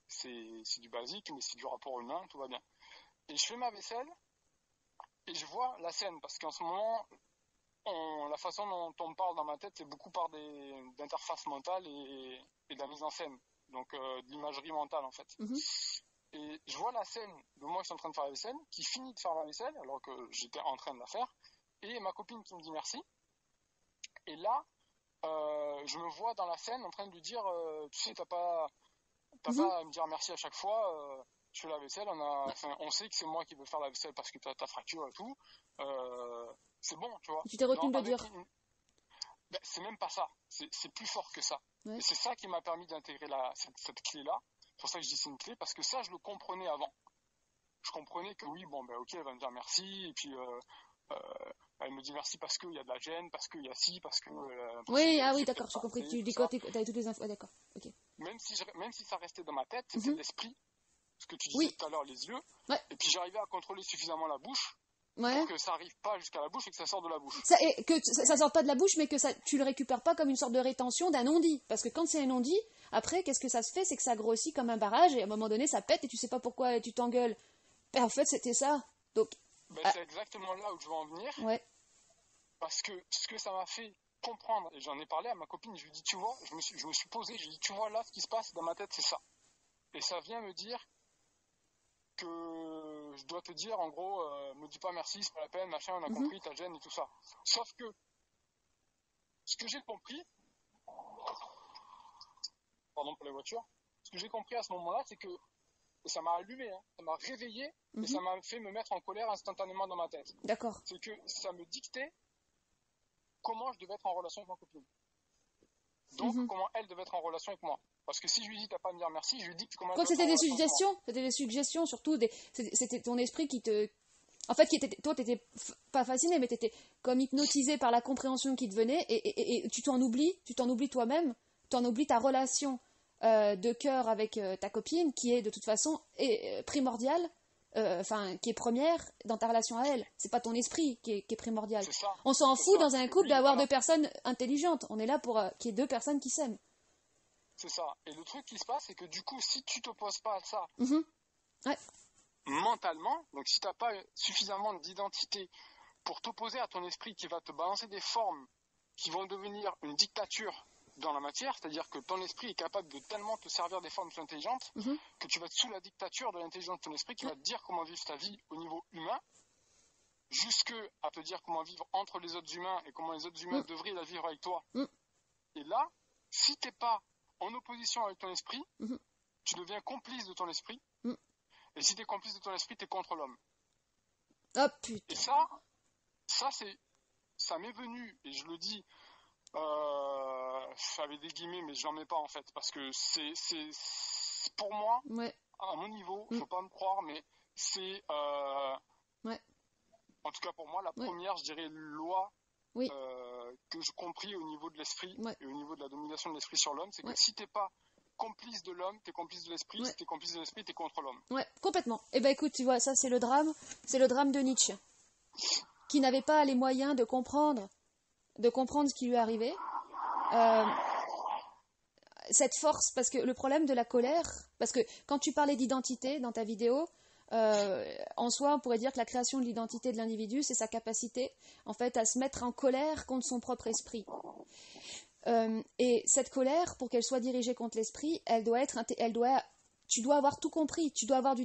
c'est du basique, mais c'est du rapport humain, tout va bien. Et je fais ma vaisselle, et je vois la scène, parce qu'en ce moment, la façon dont on me parle dans ma tête, c'est beaucoup par d'interfaces mentales et de la mise en scène, donc de l'imagerie mentale en fait. Et je vois la scène de moi qui suis en train de faire la vaisselle, qui finit de faire la vaisselle, alors que j'étais en train de la faire, et ma copine qui me dit merci. Et là, je me vois dans la scène en train de lui dire, tu sais, t'as pas à me dire merci à chaque fois, je fais la vaisselle, on sait que c'est moi qui veux faire la vaisselle parce que t'as fracture et tout, c'est bon, tu vois. Tu t'es retenu de le dire. Ben, c'est même pas ça, c'est plus fort que ça. Ouais. Et c'est ça qui m'a permis d'intégrer cette clé-là. C'est pour ça que je dis c'est une clé, parce que ça, je le comprenais avant. Je comprenais que oui, bon, ben ok, elle va me dire merci, et puis elle me dit merci parce qu'il y a de la gêne, parce qu'il y a ci, parce que... oui, oui, d'accord, j'ai compris que tu avais toutes les infos, d'accord, ok. Même si ça restait dans ma tête, c'était l'esprit, ce que tu disais tout à l'heure, les yeux, et puis j'arrivais à contrôler suffisamment la bouche, pour que ça arrive pas jusqu'à la bouche et que ça sorte de la bouche. Que ça sorte pas de la bouche, mais que tu le récupères pas comme une sorte de rétention d'un non-dit. Parce que quand c'est un non-dit, après, qu'est-ce que ça se fait? C'est que ça grossit comme un barrage et à un moment donné, ça pète et tu sais pas pourquoi tu t'engueules. Ben, en fait, c'était ça. Donc, c'est exactement là où je veux en venir. Ouais. Parce que ce que ça m'a fait comprendre, et j'en ai parlé à ma copine, je lui ai dit, tu vois, je me suis posé, je lui ai dit, tu vois, là, ce qui se passe dans ma tête, c'est ça. Et ça vient me dire que je dois te dire, en gros, me dis pas merci, c'est pas la peine, machin, on a compris, ta gêne et tout ça. Sauf que, ce que j'ai compris, pardon pour les voitures, ce que j'ai compris à ce moment-là, c'est que ça m'a allumé, hein, ça m'a réveillé, et ça m'a fait me mettre en colère instantanément dans ma tête. D'accord. C'est que ça me dictait comment je devais être en relation avec ma copine. Donc, comment elle devait être en relation avec moi. Parce que si je lui dis t'as pas à me dire merci, je lui dis comment elle devait être en relation avec moi. C'était des suggestions, surtout, c'était ton esprit qui te... En fait, toi, t'étais pas fasciné, mais t'étais comme hypnotisé par la compréhension qui te venait, et tu t'en oublies toi-même, tu en oublies ta relation de cœur avec ta copine, qui est de toute façon primordiale, qui est première dans ta relation à elle. C'est pas ton esprit qui est primordial. On s'en fout dans un couple d'avoir deux personnes intelligentes. On est là pour qu'il y ait deux personnes qui s'aiment. C'est ça. Et le truc qui se passe, c'est que du coup, si tu t'opposes pas à ça, ouais. Mentalement, donc si t'as pas suffisamment d'identité pour t'opposer à ton esprit qui va te balancer des formes qui vont devenir une dictature dans la matière, c'est-à-dire que ton esprit est capable de tellement te servir des formes intelligentes que tu vas être sous la dictature de l'intelligence de ton esprit qui va te dire comment vivre ta vie au niveau humain, jusque à te dire comment vivre entre les autres humains et comment les autres humains devraient la vivre avec toi. Et là, si t'es pas en opposition avec ton esprit, Mhm. tu deviens complice de ton esprit. Mhm. Et si t'es complice de ton esprit, t'es contre l'homme. Oh Et putain. ça m'est venu, et je le dis avec des guillemets, mais je n'en mets pas en fait, parce que c'est pour moi, Ouais. à mon niveau, Mm. faut pas me croire, mais c'est Ouais. en tout cas pour moi la Ouais. première, je dirais, loi Oui. que je compris au niveau de l'esprit Ouais. et au niveau de la domination de l'esprit sur l'homme, c'est que Ouais. si t'es pas complice de l'homme, t'es complice de l'esprit. Ouais. Si t'es complice de l'esprit, t'es contre l'homme. Ouais, complètement. Eh ben écoute, tu vois, ça c'est le drame de Nietzsche, qui n'avait pas les moyens de comprendre ce qui lui arrivait. Euh, cette force, parce que le problème de la colère, parce que quand tu parlais d'identité dans ta vidéo, en soi, on pourrait dire que la création de l'identité de l'individu, c'est sa capacité, en fait, à se mettre en colère contre son propre esprit. Et cette colère, pour qu'elle soit dirigée contre l'esprit, tu dois avoir tout compris, tu dois avoir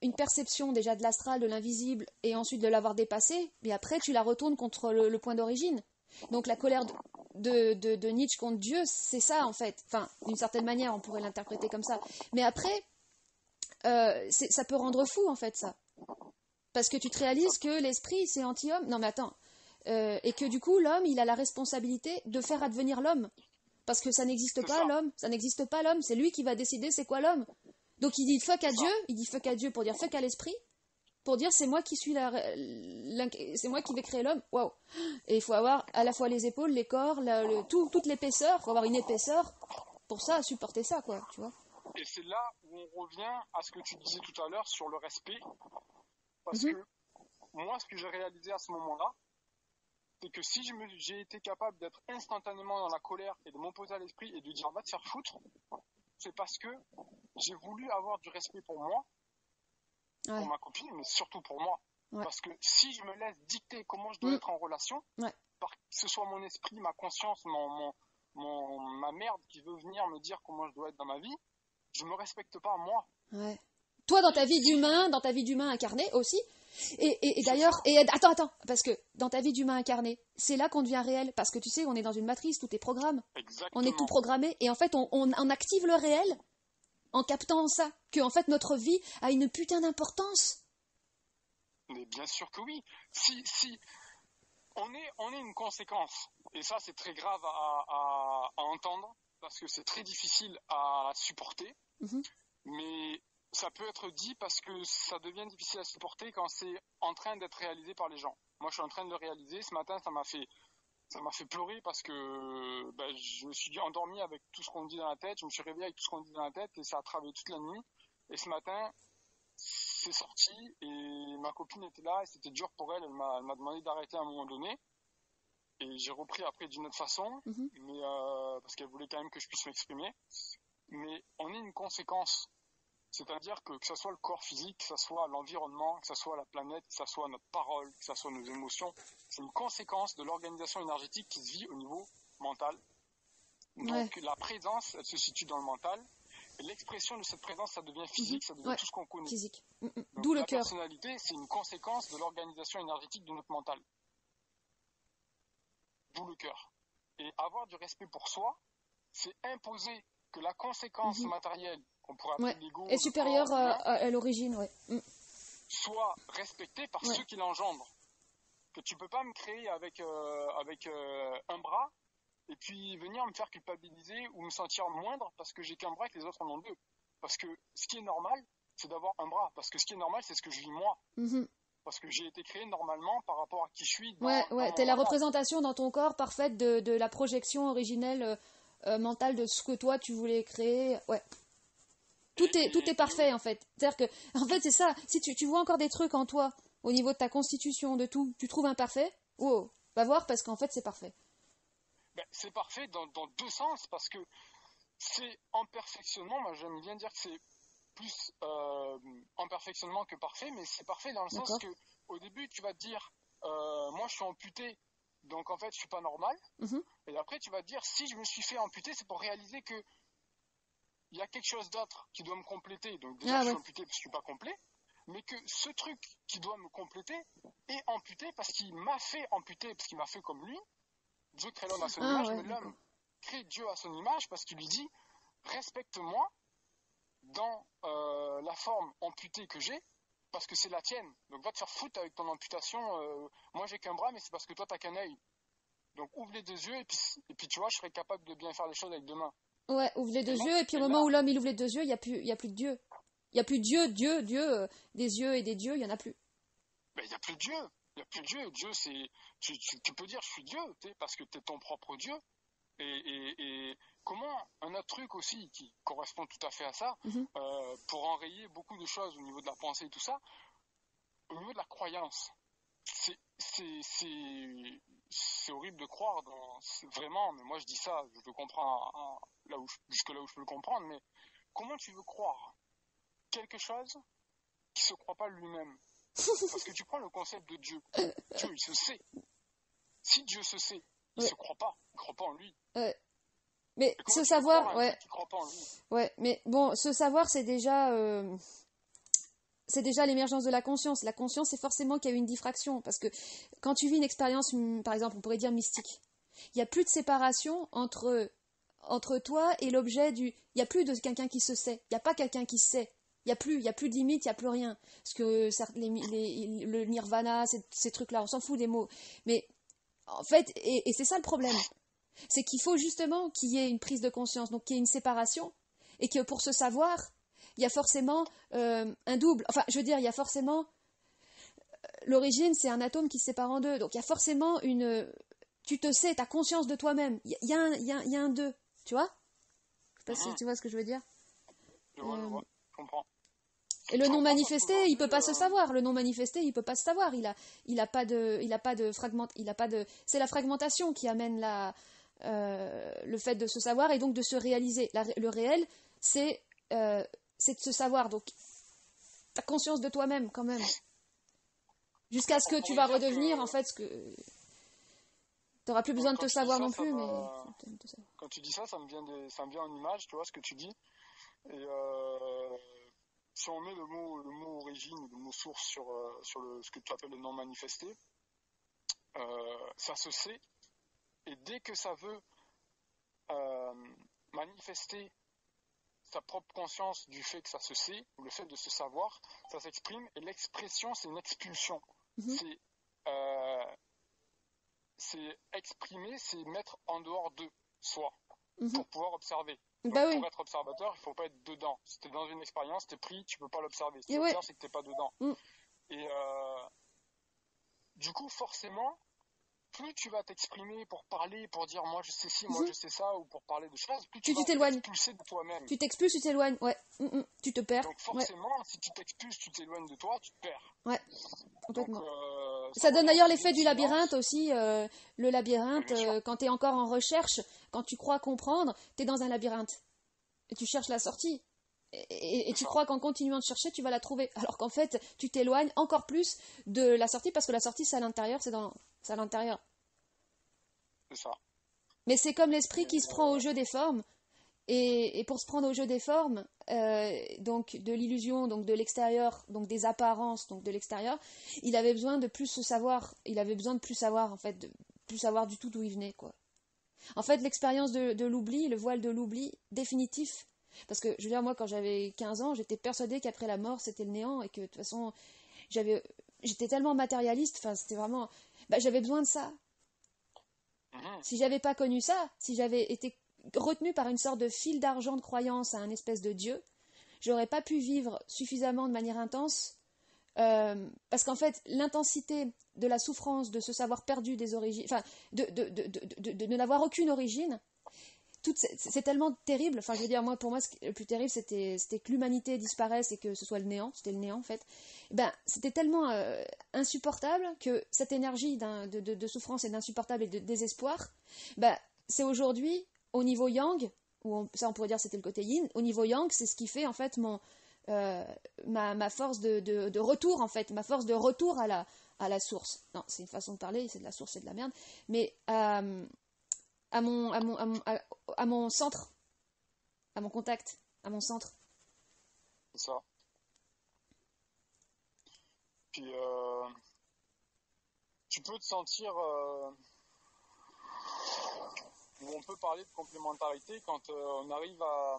une perception déjà de l'astral, de l'invisible, et ensuite de l'avoir dépassé, mais après tu la retournes contre le point d'origine. Donc la colère de Nietzsche contre Dieu, c'est ça en fait. Enfin, d'une certaine manière, on pourrait l'interpréter comme ça. Mais après, ça peut rendre fou en fait ça. Parce que tu te réalises que l'esprit, c'est anti-homme. Non mais attends. Et que du coup, l'homme, il a la responsabilité de faire advenir l'homme. Parce que ça n'existe pas, l'homme. Ça n'existe pas, l'homme. C'est lui qui va décider c'est quoi l'homme. Donc il dit fuck à Dieu. Il dit fuck à Dieu pour dire fuck à l'esprit. Pour dire c'est moi qui suis c'est moi qui vais créer l'homme. Waouh. Et il faut avoir à la fois les épaules, les corps, toute l'épaisseur. Il faut avoir une épaisseur pour ça, supporter ça, quoi. Tu vois. Et c'est là où on revient à ce que tu disais tout à l'heure sur le respect. Parce Mhm. que moi, ce que j'ai réalisé à ce moment-là, c'est que si j'ai été capable d'être instantanément dans la colère et de m'opposer à l'esprit et de dire va te faire foutre, c'est parce que j'ai voulu avoir du respect pour moi, Ouais. pour ma copine, mais surtout pour moi. Ouais. Parce que si je me laisse dicter comment je dois être en relation, Ouais. que ce soit mon esprit, ma conscience, ma merde qui veut venir me dire comment je dois être dans ma vie, je me respecte pas moi. Ouais. Toi, dans ta vie d'humain incarné aussi. Et d'ailleurs, attends, parce que dans ta vie d'humain incarné, c'est là qu'on devient réel. Parce que tu sais, on est dans une matrice, tout est programme. Exactement. On est tout programmé. Et en fait, on active le réel en captant ça. Que en fait, notre vie a une putain d'importance. Mais bien sûr que oui. Si on est une conséquence. Et ça, c'est très grave à entendre. Parce que c'est très difficile à supporter. Mm-hmm. Mais ça peut être dit parce que ça devient difficile à supporter quand c'est en train d'être réalisé par les gens. Moi, je suis en train de le réaliser. Ce matin, ça m'a fait pleurer parce que je me suis endormi avec tout ce qu'on dit dans la tête. Je me suis réveillé avec tout ce qu'on dit dans la tête et ça a travaillé toute la nuit. Et ce matin, c'est sorti et ma copine était là et c'était dur pour elle. Elle m'a demandé d'arrêter à un moment donné. Et j'ai repris après d'une autre façon, mais parce qu'elle voulait quand même que je puisse m'exprimer. Mais on est une conséquence. C'est-à-dire que ce soit le corps physique, que ce soit l'environnement, que ce soit la planète, que ce soit notre parole, que ce soit nos émotions, c'est une conséquence de l'organisation énergétique qui se vit au niveau mental. Donc la présence, elle se situe dans le mental. Et l'expression de cette présence, ça devient physique, ça devient tout ce qu'on connaît. Physique. D'où le cœur. La personnalité, c'est une conséquence de l'organisation énergétique de notre mental. D'où le cœur. Et avoir du respect pour soi, c'est imposer que la conséquence matérielle, qu'on pourrait appeler l'ego, est supérieure à l'origine, soit respectée par ceux qui l'engendrent. Que tu peux pas me créer avec un bras et puis venir me faire culpabiliser ou me sentir moindre parce que j'ai qu'un bras et que les autres en ont deux. Parce que ce qui est normal, c'est d'avoir un bras. Parce que ce qui est normal, c'est ce que je vis moi. Parce que j'ai été créé normalement par rapport à qui je suis. T'es la représentation dans ton corps parfaite de la projection originelle mentale de ce que toi tu voulais créer. Ouais. Tout est parfait en fait. C'est-à-dire que, en fait, c'est ça. Si tu vois encore des trucs en toi, au niveau de ta constitution, de tout, tu trouves imparfait, va voir parce qu'en fait c'est parfait. C'est parfait dans deux sens parce que c'est en perfectionnement. Moi j'aime bien dire que c'est plus en perfectionnement que parfait, mais c'est parfait dans le sens que au début tu vas te dire moi je suis amputé, donc en fait je suis pas normal. Et après tu vas te dire si je me suis fait amputer, c'est pour réaliser que il y a quelque chose d'autre qui doit me compléter. Donc déjà je suis amputé parce que je suis pas complet, mais que ce truc qui doit me compléter est amputé parce qu'il m'a fait amputer, parce qu'il m'a fait comme lui. Dieu crée l'homme à son Ah image, ouais, mais d'accord. l'homme crée Dieu à son image parce qu'il lui dit respecte-moi dans la forme amputée que j'ai, parce que c'est la tienne. Donc va te faire foutre avec ton amputation. Moi j'ai qu'un bras, mais c'est parce que toi t'as qu'un œil. Donc ouvre les deux yeux et puis tu vois, je serai capable de bien faire les choses avec deux mains. Ouais, ouvre les Et deux là, yeux, et puis au et moment là où l'homme il ouvre les deux yeux, il y a plus de Dieu. Il y a plus Dieu, des yeux et des dieux, il y en a plus. ben, il n'y a plus de Dieu. Il n'y a plus de Dieu. Dieu, c'est. Tu peux dire je suis Dieu, parce que tu es ton propre Dieu. Et comment un autre truc aussi qui correspond tout à fait à ça, Mhm. pour enrayer beaucoup de choses au niveau de la pensée et tout ça, au niveau de la croyance, c'est horrible de croire vraiment, mais moi je dis ça, je le comprends jusque là où je peux le comprendre, mais comment tu veux croire quelque chose qui se croit pas lui-même? Parce que tu prends le concept de Dieu. Dieu, il se sait. Si Dieu se sait, il Ouais, se croit pas en lui. ouais. Mais Et comment ce tu veux croire savoir, à un ouais, truc qui croit pas en lui? ouais, mais bon, ce savoir, c'est déjà l'émergence de la conscience. La conscience, c'est forcément qu'il y a eu une diffraction, parce que quand tu vis une expérience, par exemple, on pourrait dire mystique, il n'y a plus de séparation entre toi et l'objet du. Il n'y a plus de quelqu'un qui se sait. Il n'y a pas quelqu'un qui sait. Il y a plus de limite, il n'y a plus rien. Parce que le nirvana, ces trucs-là, on s'en fout des mots. Mais en fait, et c'est ça le problème, c'est qu'il faut justement qu'il y ait une prise de conscience, donc qu'il y ait une séparation, et que pour ce savoir, il y a forcément un double. Enfin, je veux dire, il y a forcément. L'origine, c'est un atome qui se sépare en deux. Donc il y a forcément une. Tu te sais, tu as conscience de toi-même. Il y a un deux. Tu vois? Je sais pas si Mhm. tu vois ce que je veux dire. Je vois, Euh, je comprends. et le Je non comprends parce manifesté, il qu'aujourd'hui, peut pas se savoir. Le non manifesté, il peut pas se savoir. Il a pas de fragment. Il a pas de. C'est la fragmentation qui amène le fait de se savoir et donc de se réaliser. Le réel, c'est c'est de se savoir. Donc, tu as conscience de toi-même quand même. Jusqu'à ce on que tu pourrait vas dire redevenir, en que fait, ce que. T'auras plus besoin de quand te tu dis savoir ça, non plus, mais. Faut te savoir. quand tu dis ça, ça me vient en image, tu vois ce que tu dis. Et si on met le mot origine, le mot source sur ce que tu appelles le non manifesté, ça se sait. Et dès que ça veut euh, manifester sa propre conscience du fait que ça se sait, ou le fait de se savoir, ça s'exprime. Et l'expression, c'est une expulsion. Mhm. C'est euh, exprimer, c'est mettre en dehors de soi Mhm. pour pouvoir observer. Donc Bah pour oui. être observateur, il ne faut pas être dedans. Si tu es dans une expérience, tu es pris, tu ne peux pas l'observer. Si Et tu ouais. observes, c'est que tu n'es pas dedans. Mm. Et du coup, forcément, plus tu vas t'exprimer pour parler, pour dire moi je sais ci, moi Mhm. je sais ça, ou pour parler de choses, plus tu Tu vas t'éloignes. t'expulser de toi-même. Tu t'expulses, tu t'éloignes. Ouais. Tu te perds. Donc Ouais. forcément, si tu t'expulses, tu t'éloignes de toi, tu te perds. Ouais. Donc Complètement. ça Ça donne rejoint d'ailleurs ce que dit l'effet le du labyrinthe silence. aussi. Le Mais labyrinthe, bien sûr, quand tu es encore en recherche, quand tu crois comprendre, tu es dans un labyrinthe. Et tu cherches la sortie. Et c'est tu ça, crois qu'en continuant de chercher, tu vas la trouver. Alors qu'en fait, tu t'éloignes encore plus de la sortie parce que la sortie, c'est à l'intérieur, c'est à l'intérieur. c'est ça. Mais c'est comme l'esprit Et, qui se prend au jeu des formes. Et pour se prendre au jeu des formes, donc de l'illusion, donc de l'extérieur, donc des apparences, donc de l'extérieur, il avait besoin de plus se savoir. Il avait besoin de plus savoir, en fait, de plus savoir du tout d'où il venait, quoi. En fait, l'expérience de l'oubli, le voile de l'oubli définitif. Parce que, je veux dire, moi, quand j'avais 15 ans, j'étais persuadée qu'après la mort, c'était le néant et que, de toute façon, j'étais tellement matérialiste, enfin, c'était vraiment. Bah, j'avais besoin de ça. mhm, Si j'avais pas connu ça, si j'avais été retenue par une sorte de fil d'argent de croyance à un espèce de Dieu, j'aurais pas pu vivre suffisamment de manière intense. Parce qu'en fait, l'intensité de la souffrance, de ce savoir perdu des origines, enfin, de ne n'avoir aucune origine, c'est tellement terrible. Enfin, je veux dire, moi, pour moi, le plus terrible, c'était que l'humanité disparaisse et que ce soit le néant. C'était le néant, en fait. Ben, c'était tellement insupportable que cette énergie de souffrance et d'insupportable et de désespoir, ben, c'est aujourd'hui, au niveau yang, ça on pourrait dire c'était le côté yin, au niveau yang, c'est ce qui fait, en fait, ma force de retour, en fait, ma force de retour à la source. Non, c'est une façon de parler, c'est de la source, c'est de la merde. Mais à mon centre, à mon contact, à mon centre. c'est ça. Puis tu peux te sentir où on peut parler de complémentarité quand on arrive à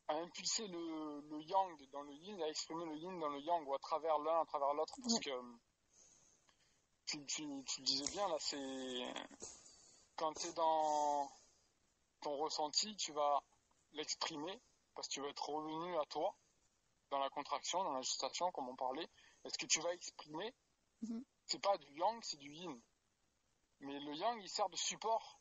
impulser le yang dans le yin, à exprimer le yin dans le yang, ou à travers l'un, à travers l'autre, parce que tu le disais bien, là, c'est quand tu es dans ton ressenti, tu vas l'exprimer, parce que tu vas être revenu à toi, dans la contraction, dans la gestation, comme on parlait. Et ce que tu vas exprimer, c'est pas du yang, c'est du yin. Mais le yang, il sert de support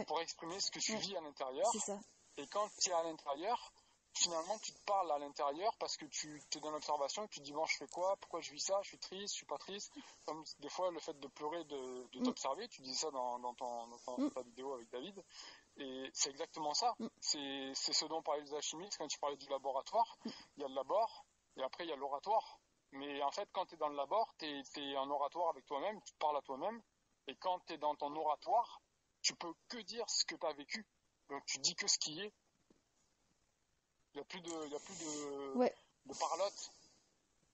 pour exprimer ce que tu vis à l'intérieur. C'est ça. Et quand tu es à l'intérieur, finalement, tu te parles à l'intérieur parce que tu es dans l'observation et tu te dis, bon, je fais quoi? Pourquoi je vis ça? Je suis triste, je suis pas triste. Comme des fois, le fait de pleurer, de t'observer, tu dis ça dans ta vidéo avec David. Et c'est exactement ça. C'est ce dont parlaient les alchimistes quand tu parlais du laboratoire. Il y a le labor et après, il y a l'oratoire. Mais en fait, quand tu es dans le labor, tu es en oratoire avec toi-même, tu te parles à toi-même. Et quand tu es dans ton oratoire, tu peux que dire ce que tu as vécu. Donc, tu dis que ce qui est. Il n'y a plus de parlotte,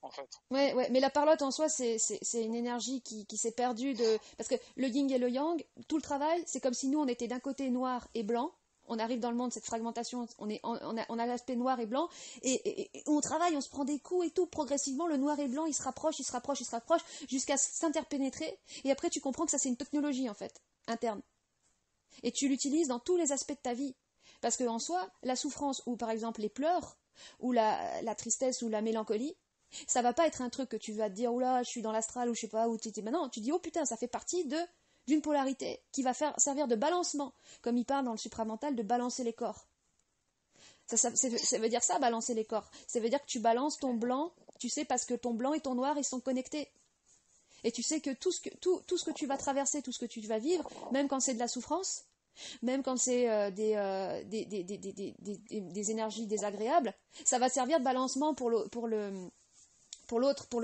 en fait. Ouais, mais la parlotte en soi, c'est une énergie qui s'est perdue parce que le yin et le yang, tout le travail, c'est comme si nous, on était d'un côté noir et blanc. On arrive dans le monde, cette fragmentation, on a l'aspect noir et blanc, et on travaille, on se prend des coups et tout, progressivement, le noir et blanc, il se rapproche, jusqu'à s'interpénétrer, et après tu comprends que ça c'est une technologie, en fait, interne. Et tu l'utilises dans tous les aspects de ta vie. Parce qu'en soi, la souffrance, ou par exemple les pleurs, ou la tristesse, ou la mélancolie, ça va pas être un truc que tu vas te dire, oula, je suis dans l'astral, ou je sais pas, où tu étais maintenant, tu dis, oh putain, ça fait partie d'une polarité qui va servir de balancement, comme il parle dans le supramental de balancer les corps. Ça veut dire ça, balancer les corps. Ça veut dire que tu balances ton blanc, tu sais, parce que ton blanc et ton noir, ils sont connectés. Et tu sais que tout ce que tu vas traverser, tout ce que tu vas vivre, même quand c'est de la souffrance, même quand c'est des énergies désagréables, ça va servir de balancement pour l'autre, pour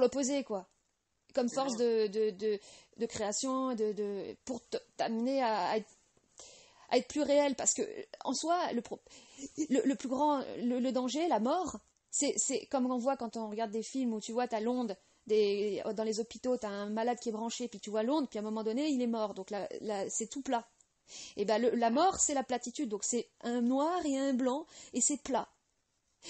l'opposé, quoi. Comme force de création, pour t'amener à être plus réel, parce que en soi, le plus grand, le danger, la mort, c'est comme on voit quand on regarde des films où tu vois, t'as l'onde, dans les hôpitaux, t'as un malade qui est branché, puis tu vois l'onde, puis à un moment donné, il est mort, donc là c'est tout plat. Et ben la mort, c'est la platitude, donc c'est un noir et un blanc, et c'est plat.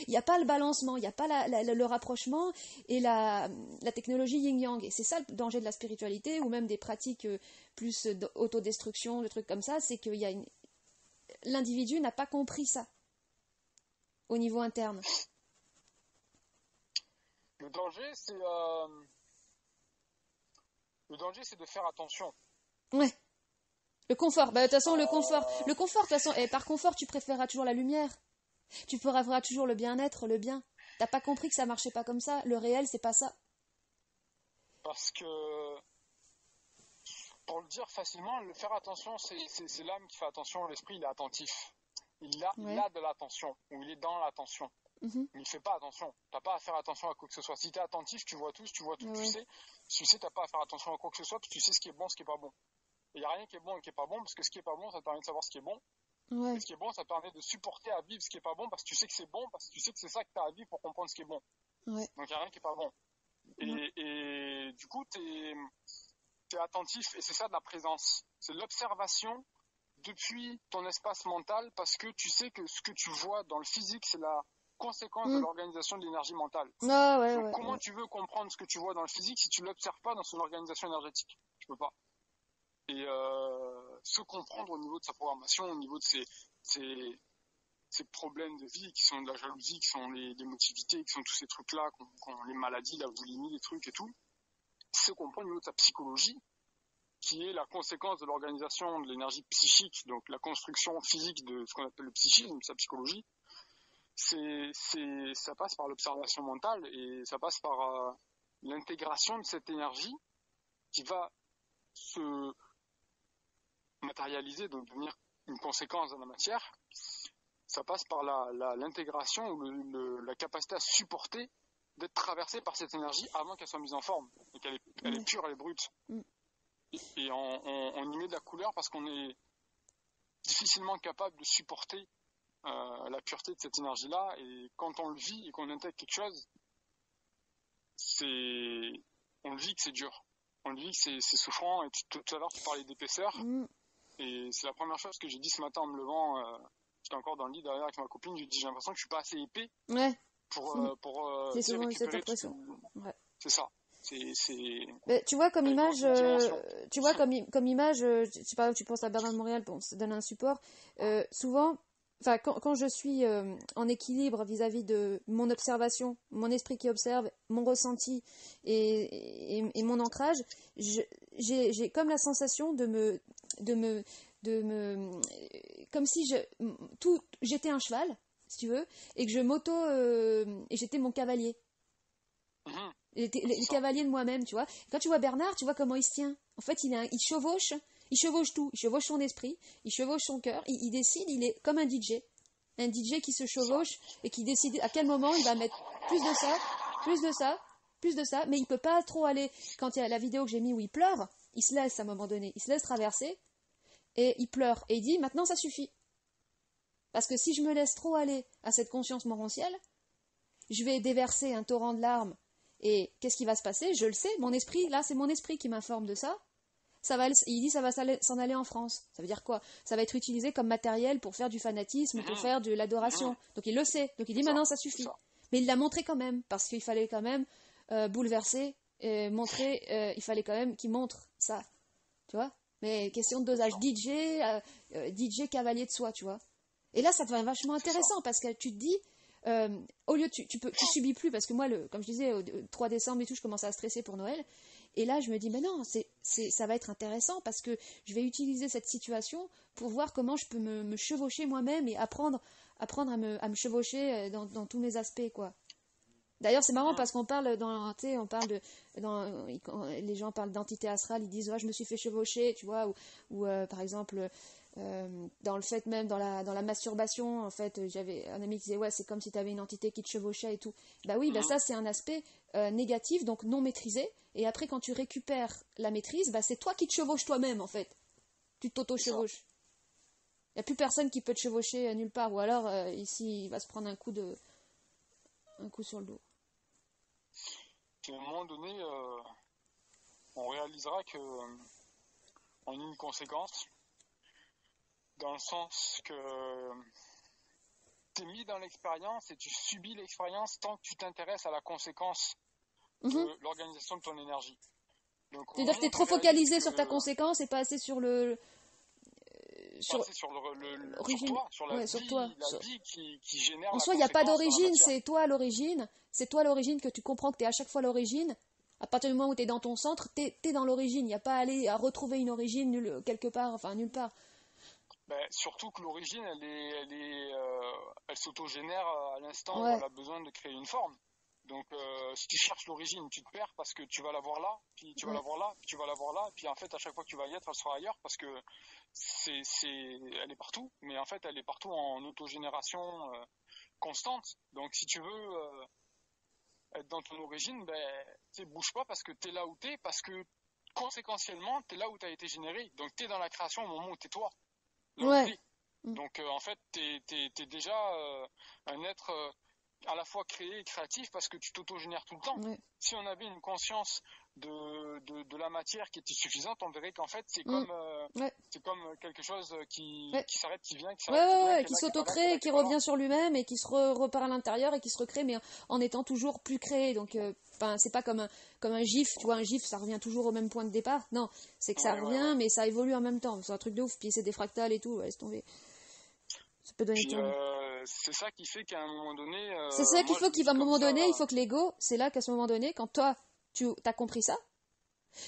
Il n'y a pas le balancement, il n'y a pas le rapprochement et la technologie yin-yang. Et c'est ça le danger de la spiritualité, ou même des pratiques plus d'autodestruction, de trucs comme ça, c'est que l'individu n'a pas compris ça au niveau interne. Le danger, c'est de faire attention. Ouais. Le confort, de toute façon, le confort, de toute façon, et par confort, tu préféreras toujours la lumière. Tu préféreras toujours le bien-être, le bien. T'as pas compris que ça marchait pas comme ça. Le réel, c'est pas ça. Parce que, pour le dire facilement, le faire attention, c'est l'âme qui fait attention, l'esprit, il est attentif. Il a de l'attention, ou il est dans l'attention. Mais il fait pas attention. T'as pas à faire attention à quoi que ce soit. Si t'es attentif, tu vois tout, tu sais. Tu sais, t'as pas à faire attention à quoi que ce soit, puis tu sais ce qui est bon, ce qui est pas bon. Il y a rien qui est bon et qui est pas bon, parce que ce qui est pas bon, ça te permet de savoir ce qui est bon. Et ce qui est bon, ça te permet de supporter à vivre ce qui est pas bon, parce que tu sais que c'est bon, parce que tu sais que c'est ça que t'as à vivre pour comprendre ce qui est bon. Donc il y a rien qui est pas bon. Et du coup, t'es attentif, et c'est ça de la présence. C'est l'observation depuis ton espace mental, parce que tu sais que ce que tu vois dans le physique, c'est la conséquence de l'organisation de l'énergie mentale. Donc comment tu veux comprendre ce que tu vois dans le physique si tu l'observes pas dans son organisation énergétique? Tu peux pas. Et se comprendre au niveau de sa programmation, au niveau de ces problèmes de vie qui sont de la jalousie, qui sont l'émotivité, qui sont tous ces trucs-là, les maladies, la boulimie, les trucs et tout, se comprendre au niveau de sa psychologie, qui est la conséquence de l'organisation de l'énergie psychique, donc la construction physique de ce qu'on appelle le psychisme, sa psychologie. Ça passe par l'observation mentale, et ça passe par l'intégration de cette énergie qui va se matérialiser, donc devenir une conséquence dans la matière. Ça passe par l'intégration, ou la capacité à supporter d'être traversée par cette énergie avant qu'elle soit mise en forme, et qu'elle est pure, elle est brute. Et on y met de la couleur parce qu'on est difficilement capable de supporter la pureté de cette énergie-là, et quand on le vit et qu'on intègre quelque chose, on le vit que c'est dur. on dit que c'est souffrant. Et tout à l'heure, tu parlais d'épaisseur. Mm. Et c'est la première chose que j'ai dit ce matin en me levant. J'étais encore dans le lit derrière avec ma copine. J'ai dit, j'ai l'impression que je suis pas assez épais Ouais. pour C'est souvent cette récupérer impression. Ouais. C'est ça. Mais tu vois comme une image, autre dimension. tu vois comme image, par exemple tu penses à Bernard de Montréal, bon, ça donne un support. Souvent, enfin quand je suis en équilibre vis-à-vis de mon observation, mon esprit qui observe, mon ressenti et mon ancrage, j'ai comme la sensation de me, comme si j'étais un cheval, si tu veux, et que et j'étais mon cavalier. Mhm. Le cavalier de moi-même, tu vois. Quand tu vois Bernard, tu vois comment il se tient. En fait, il chevauche tout. Il chevauche son esprit, il chevauche son cœur, il décide, il est comme un DJ. Un DJ qui se chevauche et qui décide à quel moment il va mettre plus de ça, plus de ça, plus de ça. Mais il peut pas trop aller. Quand il y a la vidéo que j'ai mis où il pleure, il se laisse à un moment donné. Il se laisse traverser et il pleure. Et il dit maintenant ça suffit. Parce que si je me laisse trop aller à cette conscience morantielle, je vais déverser un torrent de larmes. Et qu'est-ce qui va se passer? Je le sais, mon esprit, là, c'est mon esprit qui m'informe de ça. Il dit ça va s'en aller en France. Ça veut dire quoi? Ça va être utilisé comme matériel pour faire du fanatisme, pour faire de l'adoration. Donc il le sait. Donc il dit maintenant ça suffit. Mais il l'a montré quand même, parce qu'il fallait quand même bouleverser, montrer, il fallait quand même qu'il montre ça. Tu vois? Mais question de dosage. DJ cavalier de soi, tu vois. Et là, ça devient vachement intéressant, parce que tu te dis, au lieu tu subis plus, parce que moi comme je disais au 3 décembre et tout, je commençais à stresser pour Noël, et là je me dis mais non, ça va être intéressant parce que je vais utiliser cette situation pour voir comment je peux me chevaucher moi-même et apprendre à me chevaucher dans tous mes aspects, quoi. D'ailleurs c'est marrant parce qu'on parle les gens parlent d'entité astrale, ils disent ouais, je me suis fait chevaucher, tu vois, ou par exemple dans le fait même dans la masturbation, en fait j'avais un ami qui disait ouais, c'est comme si tu avais une entité qui te chevauchait et tout. Bah oui, bah ça c'est un aspect négatif, donc non maîtrisé, et après quand tu récupères la maîtrise, bah c'est toi qui te chevauches toi-même, en fait. Tu t'auto-chevauches. Il n'y a plus personne qui peut te chevaucher nulle part, ou alors ici il va se prendre un coup sur le dos. Puis à un moment donné, on réalisera que on a une conséquence, dans le sens que tu es mis dans l'expérience et tu subis l'expérience tant que tu t'intéresses à la conséquence de l'organisation de ton énergie. C'est-à-dire que tu es trop focalisé sur ta conséquence et pas assez sur sur toi, sur la vie qui génère. En soi, il n'y a pas d'origine, c'est toi l'origine. C'est toi l'origine, que tu comprends que tu es à chaque fois l'origine. À partir du moment où tu es dans ton centre, tu es dans l'origine. Il n'y a pas à aller à retrouver une origine quelque part, enfin nulle part. Ben, surtout que l'origine, elle s'autogénère à l'instant où elle a besoin de créer une forme. Donc, si tu cherches l'origine, tu te perds parce que tu vas la voir là, puis tu vas la voir là, puis tu vas la voir là, puis en fait, à chaque fois que tu vas y être, elle sera ailleurs parce que elle est partout, mais en fait, elle est partout en autogénération constante. Donc, si tu veux être dans ton origine, ben, tu bouge pas parce que tu es là où tu es, parce que conséquentiellement, tu es là où tu as été généré. Donc, tu es dans la création au moment où tu es toi. Donc, en fait, tu es déjà un être à la fois créé et créatif parce que tu t'autogénères tout le temps. Si on avait une conscience de la matière qui était suffisante, on verrait qu'en fait c'est comme quelque chose qui s'arrête, qui vient, qui s'arrête, qui s'auto-crée, qui revient sur lui-même et qui se repart à l'intérieur et qui se recrée, mais en étant toujours plus créé. Donc c'est pas comme un gif, tu vois, un gif ça revient toujours au même point de départ. Non, c'est que ça revient mais ça évolue en même temps. C'est un truc de ouf, puis c'est des fractals et tout, laisse tomber. Ça peut donner c'est ça qui fait qu'à un moment donné. C'est ça qu'il faut qu'à un moment donné, il faut que l'ego, c'est là qu'à ce moment donné, quand toi, tu as compris ça,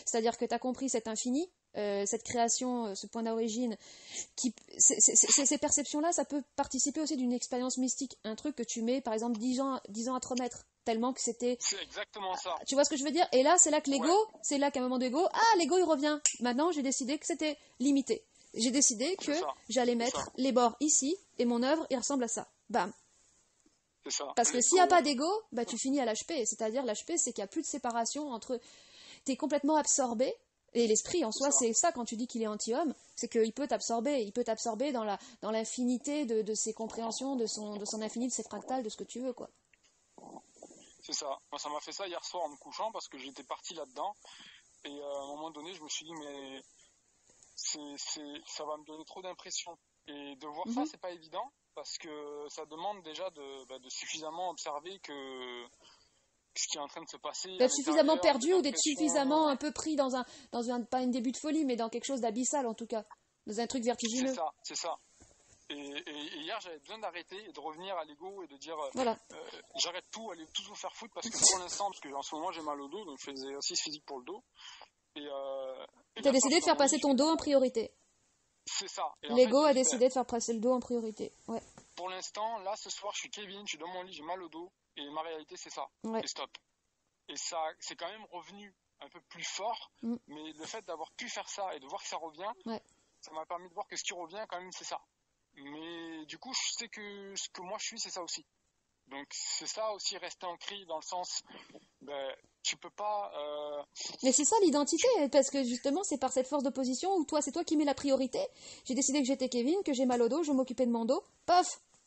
c'est-à-dire que tu as compris cet infini, cette création, ce point d'origine, ces perceptions-là, ça peut participer aussi d'une expérience mystique, un truc que tu mets, par exemple, 10 ans à te remettre, tellement que c'était... C'est exactement ça. Tu vois ce que je veux dire? Et là, c'est là que l'ego, c'est là qu'à un moment d'ego, l'ego, il revient. Maintenant, j'ai décidé que c'était limité. J'ai décidé que j'allais mettre les bords ici, et mon œuvre, il ressemble à ça. Bam. C'est ça. Parce que s'il n'y a pas d'ego, bah, tu finis à l'HP. C'est-à-dire, l'HP, c'est qu'il n'y a plus de séparation entre... Tu es complètement absorbé, et l'esprit, en soi, c'est ça, quand tu dis qu'il est anti-homme, c'est qu'il peut t'absorber. Il peut t'absorber dans l'infinité de ses compréhensions, de son infini, de ses fractales, de ce que tu veux, quoi. C'est ça. Moi, ça m'a fait ça hier soir en me couchant, parce que j'étais parti là-dedans. Et à un moment donné, je me suis dit, mais ça va me donner trop d'impression. Et de voir ça, c'est pas évident, parce que ça demande déjà de suffisamment observer que ce qui est en train de se passer. D'être suffisamment perdu ou d'être suffisamment un peu pris dans un, pas un début de folie, mais dans quelque chose d'abyssal en tout cas. Dans un truc vertigineux. C'est ça. Et hier, j'avais besoin d'arrêter et de revenir à l'ego et de dire voilà. J'arrête tout, allez tous vous faire foutre, parce que pour l'instant, parce que en ce moment j'ai mal au dos, donc je fais des exercices physiques pour le dos. Et t'as décidé de faire passer ton dos en priorité. C'est ça. L'ego a décidé de faire passer le dos en priorité. Ouais. Pour l'instant, là, ce soir, je suis Kevin, je suis dans mon lit, j'ai mal au dos, et ma réalité, c'est ça. Ouais. Et stop. Et ça, c'est quand même revenu un peu plus fort, mais le fait d'avoir pu faire ça et de voir que ça revient, ça m'a permis de voir que ce qui revient, quand même, c'est ça. Mais du coup, je sais que ce que moi je suis, c'est ça aussi. Donc c'est ça aussi, rester ancré dans le sens, tu peux pas... Mais c'est ça l'identité, parce que justement c'est par cette force d'opposition où c'est toi qui mets la priorité. J'ai décidé que j'étais Kevin, que j'ai mal au dos, je m'occupais de mon dos, paf.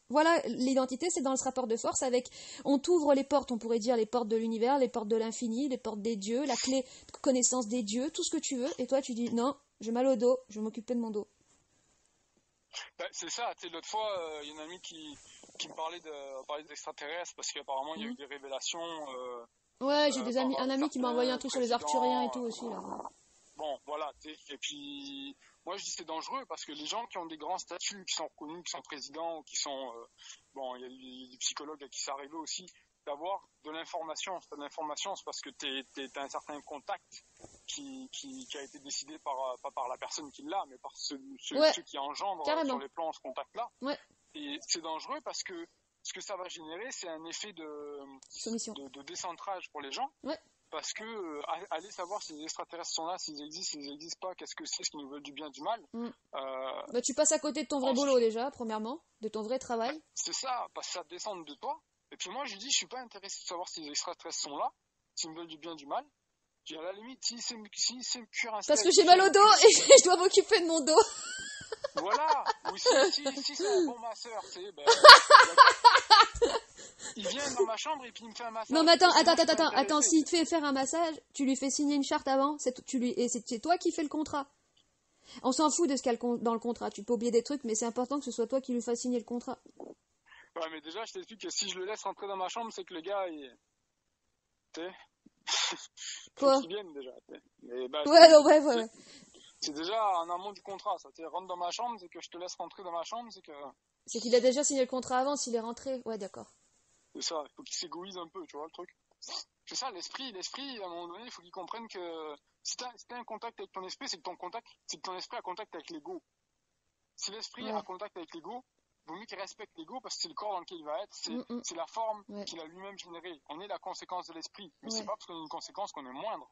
Voilà, l'identité c'est dans ce rapport de force avec, on t'ouvre les portes, on pourrait dire les portes de l'univers, les portes de l'infini, les portes des dieux, la clé de connaissance des dieux, tout ce que tu veux, et toi tu dis non, j'ai mal au dos, je m'occupais de mon dos. C'est ça, tu sais, l'autre fois, il y a une amie qui me parlait d'extraterrestres parce qu'apparemment il y a eu des révélations. Ouais, j'ai un ami qui m'a envoyé un truc sur les Arthuriens et tout aussi là. Bon, voilà, et puis moi je dis c'est dangereux parce que les gens qui ont des grands statuts, qui sont reconnus, qui sont présidents, qui sont il y a des psychologues à qui ça arrive aussi, d'avoir de l'information. C'est de l'information, c'est parce que t'as un certain contact qui a été décidé pas par la personne qui l'a, mais par ceux qui engendrent sur les plans ce contact-là. Ouais. Et c'est dangereux parce que ce que ça va générer, c'est un effet de décentrage pour les gens. Ouais. Parce que aller savoir si les extraterrestres sont là, s'ils existent pas, qu'est-ce que c'est, ce qu'ils nous veulent du bien, du mal. Tu passes à côté de ton vrai boulot déjà, premièrement, de ton vrai travail. C'est ça, parce que ça descend de toi. Et puis moi, je dis, je suis pas intéressé de savoir si les extraterrestres sont là, s'ils me veulent du bien, du mal. Puis à la limite, si c'est cuire un steak. Parce que j'ai mal au dos et je dois m'occuper de mon dos. Voilà. Ou si c'est un bon masseur, tu sais, il vient dans ma chambre et puis il me fait un massage. Non mais attends, s'il te fait faire un massage, tu lui fais signer une charte avant, c'est toi qui fais le contrat. On s'en fout de ce qu'il y a dans le contrat, tu peux oublier des trucs, mais c'est important que ce soit toi qui lui fasses signer le contrat. Ouais, mais déjà, je t'explique que si je le laisse rentrer dans ma chambre, c'est que le gars, tu sais... Quoi? Qu'il vienne déjà, mais ouais. C'est déjà en amont du contrat, ça. Tu rentres dans ma chambre, c'est que je te laisse rentrer dans ma chambre, c'est que... C'est qu'il a déjà signé le contrat avant, s'il est rentré. Ouais, d'accord. C'est ça, il faut qu'il s'égoïse un peu, tu vois, le truc. C'est ça, l'esprit, à un moment donné, il faut qu'il comprenne que si t'as un contact avec ton esprit, c'est que ton esprit a contact avec l'ego. Si l'esprit a contact avec l'ego, il vaut mieux qu'il respecte l'ego parce que c'est le corps dans lequel il va être, c'est la forme qu'il a lui-même générée. On est la conséquence de l'esprit, mais c'est pas parce qu'on est une conséquence qu'on est moindre.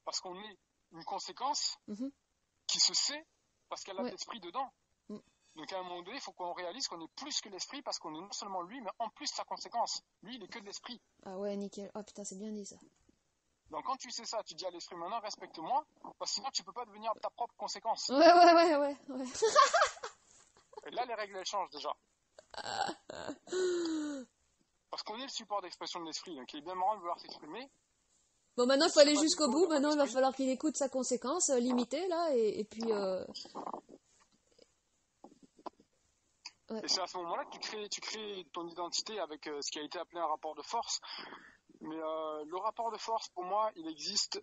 Parce qu'on est une conséquence qui se sait parce qu'elle a l'esprit dedans. Donc à un moment donné, il faut qu'on réalise qu'on est plus que l'esprit parce qu'on est non seulement lui, mais en plus sa conséquence. Lui, il est que de l'esprit. Ah ouais, nickel. Oh putain, c'est bien dit ça. Donc quand tu sais ça, tu dis à l'esprit maintenant, respecte-moi, parce que sinon tu peux pas devenir ta propre conséquence. Ouais. Et là, les règles, elles changent déjà. Parce qu'on est le support d'expression de l'esprit, donc il est bien marrant de vouloir s'exprimer. Bon, maintenant, il faut aller jusqu'au bout. Maintenant, il va falloir qu'il écoute sa conséquence limitée, là, et puis... Ouais. Et c'est à ce moment-là que tu crées ton identité avec ce qui a été appelé un rapport de force. Mais le rapport de force, pour moi, il existe,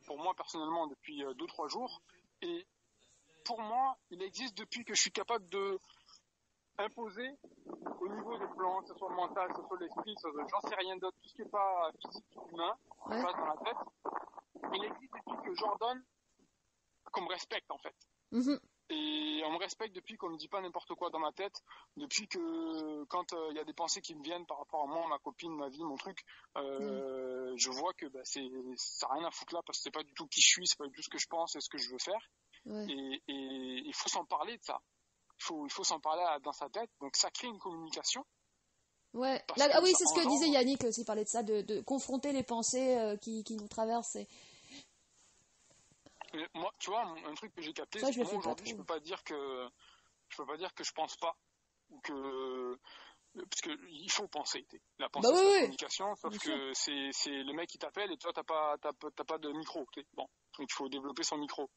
pour moi personnellement, depuis 2-3 jours. Et pour moi, il existe depuis que je suis capable de imposer au niveau des plans, que ce soit mental, que ce soit l'esprit, j'en sais rien d'autre, tout ce qui n'est pas physique, humain, qui passe dans la tête. Il existe depuis que j'ordonne qu'on me respecte, en fait. Et on me respecte depuis qu'on ne me dit pas n'importe quoi dans ma tête, depuis que quand il y a des pensées qui me viennent par rapport à moi, ma copine, ma vie, mon truc, je vois que ça n'a rien à foutre là parce que c'est pas du tout qui je suis, c'est pas du tout ce que je pense et ce que je veux faire. Et il faut s'en parler de ça. Il faut s'en parler dans sa tête, donc ça crée une communication. Ouais. Oui, c'est ce que disait Yannick aussi, parlait de ça, de confronter les pensées qui nous traversent. Mais moi, tu vois, un truc que j'ai capté, c'est que moi aujourd'hui, je peux pas dire que je pense pas ou que parce que il faut penser. La pensée, c'est la communication, sauf que c'est le mec qui t'appelle et toi t'as pas de micro. Bon, donc il faut développer son micro.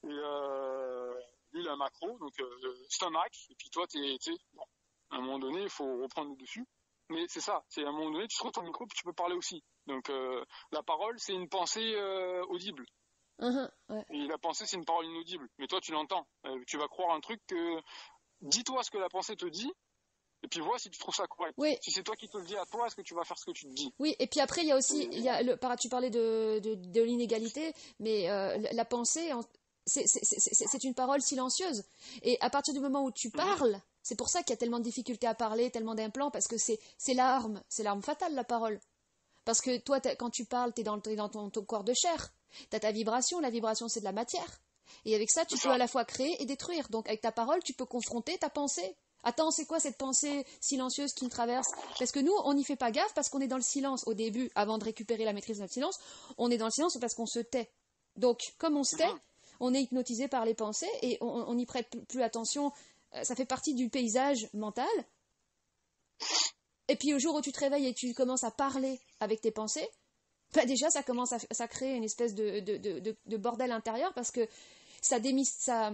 Et lui, il a un macro, donc c'est un Mac, et puis toi, bon, à un moment donné, il faut reprendre le dessus. Mais c'est ça, c'est à un moment donné, tu trouves ton micro, puis tu peux parler aussi. Donc la parole, c'est une pensée audible. Ouais. Et la pensée, c'est une parole inaudible. Mais toi, tu l'entends. Tu vas croire un truc que... Dis-toi ce que la pensée te dit, et puis vois si tu trouves ça correct. Oui. Si c'est toi qui te le dis à toi, est-ce que tu vas faire ce que tu te dis? Oui, et puis après, il y a aussi, tu parlais de l'inégalité, mais la pensée, c'est une parole silencieuse. Et à partir du moment où tu parles, c'est pour ça qu'il y a tellement de difficultés à parler, tellement d'implants, parce que c'est l'arme fatale, la parole. Parce que toi, quand tu parles, t'es dans ton corps de chair. T'as ta vibration, la vibration, c'est de la matière. Et avec ça, tu peux à la fois créer et détruire. Donc avec ta parole, tu peux confronter ta pensée. Attends, c'est quoi cette pensée silencieuse qui me traverse? Parce que nous, on n'y fait pas gaffe parce qu'on est dans le silence. Au début, avant de récupérer la maîtrise de notre silence, on est dans le silence parce qu'on se tait. Donc, comme on se tait, on est hypnotisé par les pensées et on n'y prête plus attention. Ça fait partie du paysage mental. Et puis, au jour où tu te réveilles et tu commences à parler avec tes pensées, bah déjà, ça crée une espèce de bordel intérieur parce que ça démystifie,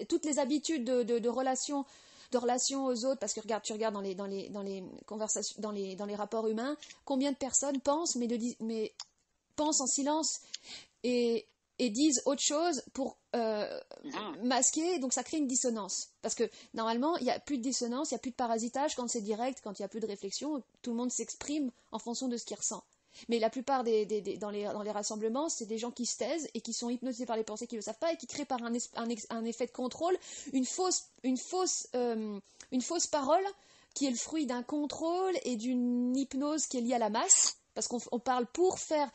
toutes les habitudes de relations aux autres, parce que tu regardes dans les conversations, dans les rapports humains, combien de personnes pensent, mais pensent en silence et disent autre chose pour masquer, donc ça crée une dissonance. Parce que normalement, il n'y a plus de dissonance, il n'y a plus de parasitage quand c'est direct, quand il n'y a plus de réflexion, tout le monde s'exprime en fonction de ce qu'il ressent. Mais la plupart dans les rassemblements, c'est des gens qui se taisent et qui sont hypnotisés par les pensées qu'ils ne le savent pas et qui créent par un effet de contrôle une fausse parole qui est le fruit d'un contrôle et d'une hypnose qui est liée à la masse. Parce qu'on parle pour faire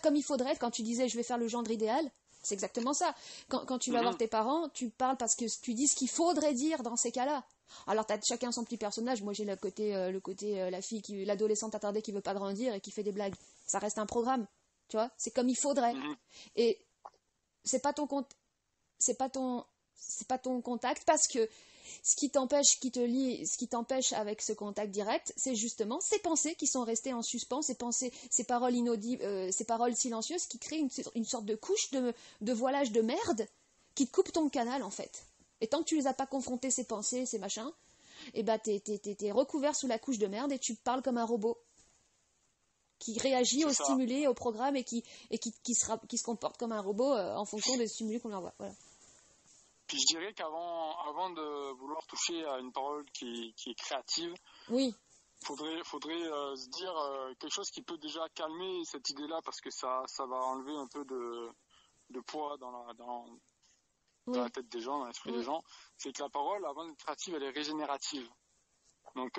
comme il faudrait. Quand tu disais je vais faire le gendre idéal, c'est exactement ça. Quand tu vas voir tes parents, tu parles parce que tu dis ce qu'il faudrait dire dans ces cas-là. Alors t'as chacun son petit personnage. Moi j'ai le côté la fille l'adolescente attardée qui veut pas grandir et qui fait des blagues. Ça reste un programme, tu vois. C'est comme il faudrait. Et c'est pas ton contact parce que ce qui t'empêche avec ce contact direct, c'est justement ces pensées qui sont restées en suspens, ces paroles inaudibles, ces paroles silencieuses qui créent une sorte de couche de voilage de merde qui te coupe ton canal en fait. Et tant que tu les as pas confrontés, ces pensées, ces machins, et bah t'es recouvert sous la couche de merde et tu parles comme un robot qui réagit aux stimuli, au programme et qui se comporte comme un robot en fonction des stimuli qu'on lui envoie. Voilà. Puis je dirais qu'avant de vouloir toucher à une parole qui est créative, oui, faudrait se dire quelque chose qui peut déjà calmer cette idée-là parce que ça va enlever un peu de poids dans la tête des gens, dans l'esprit des gens. C'est que la parole, avant d'être créative, elle est régénérative. Donc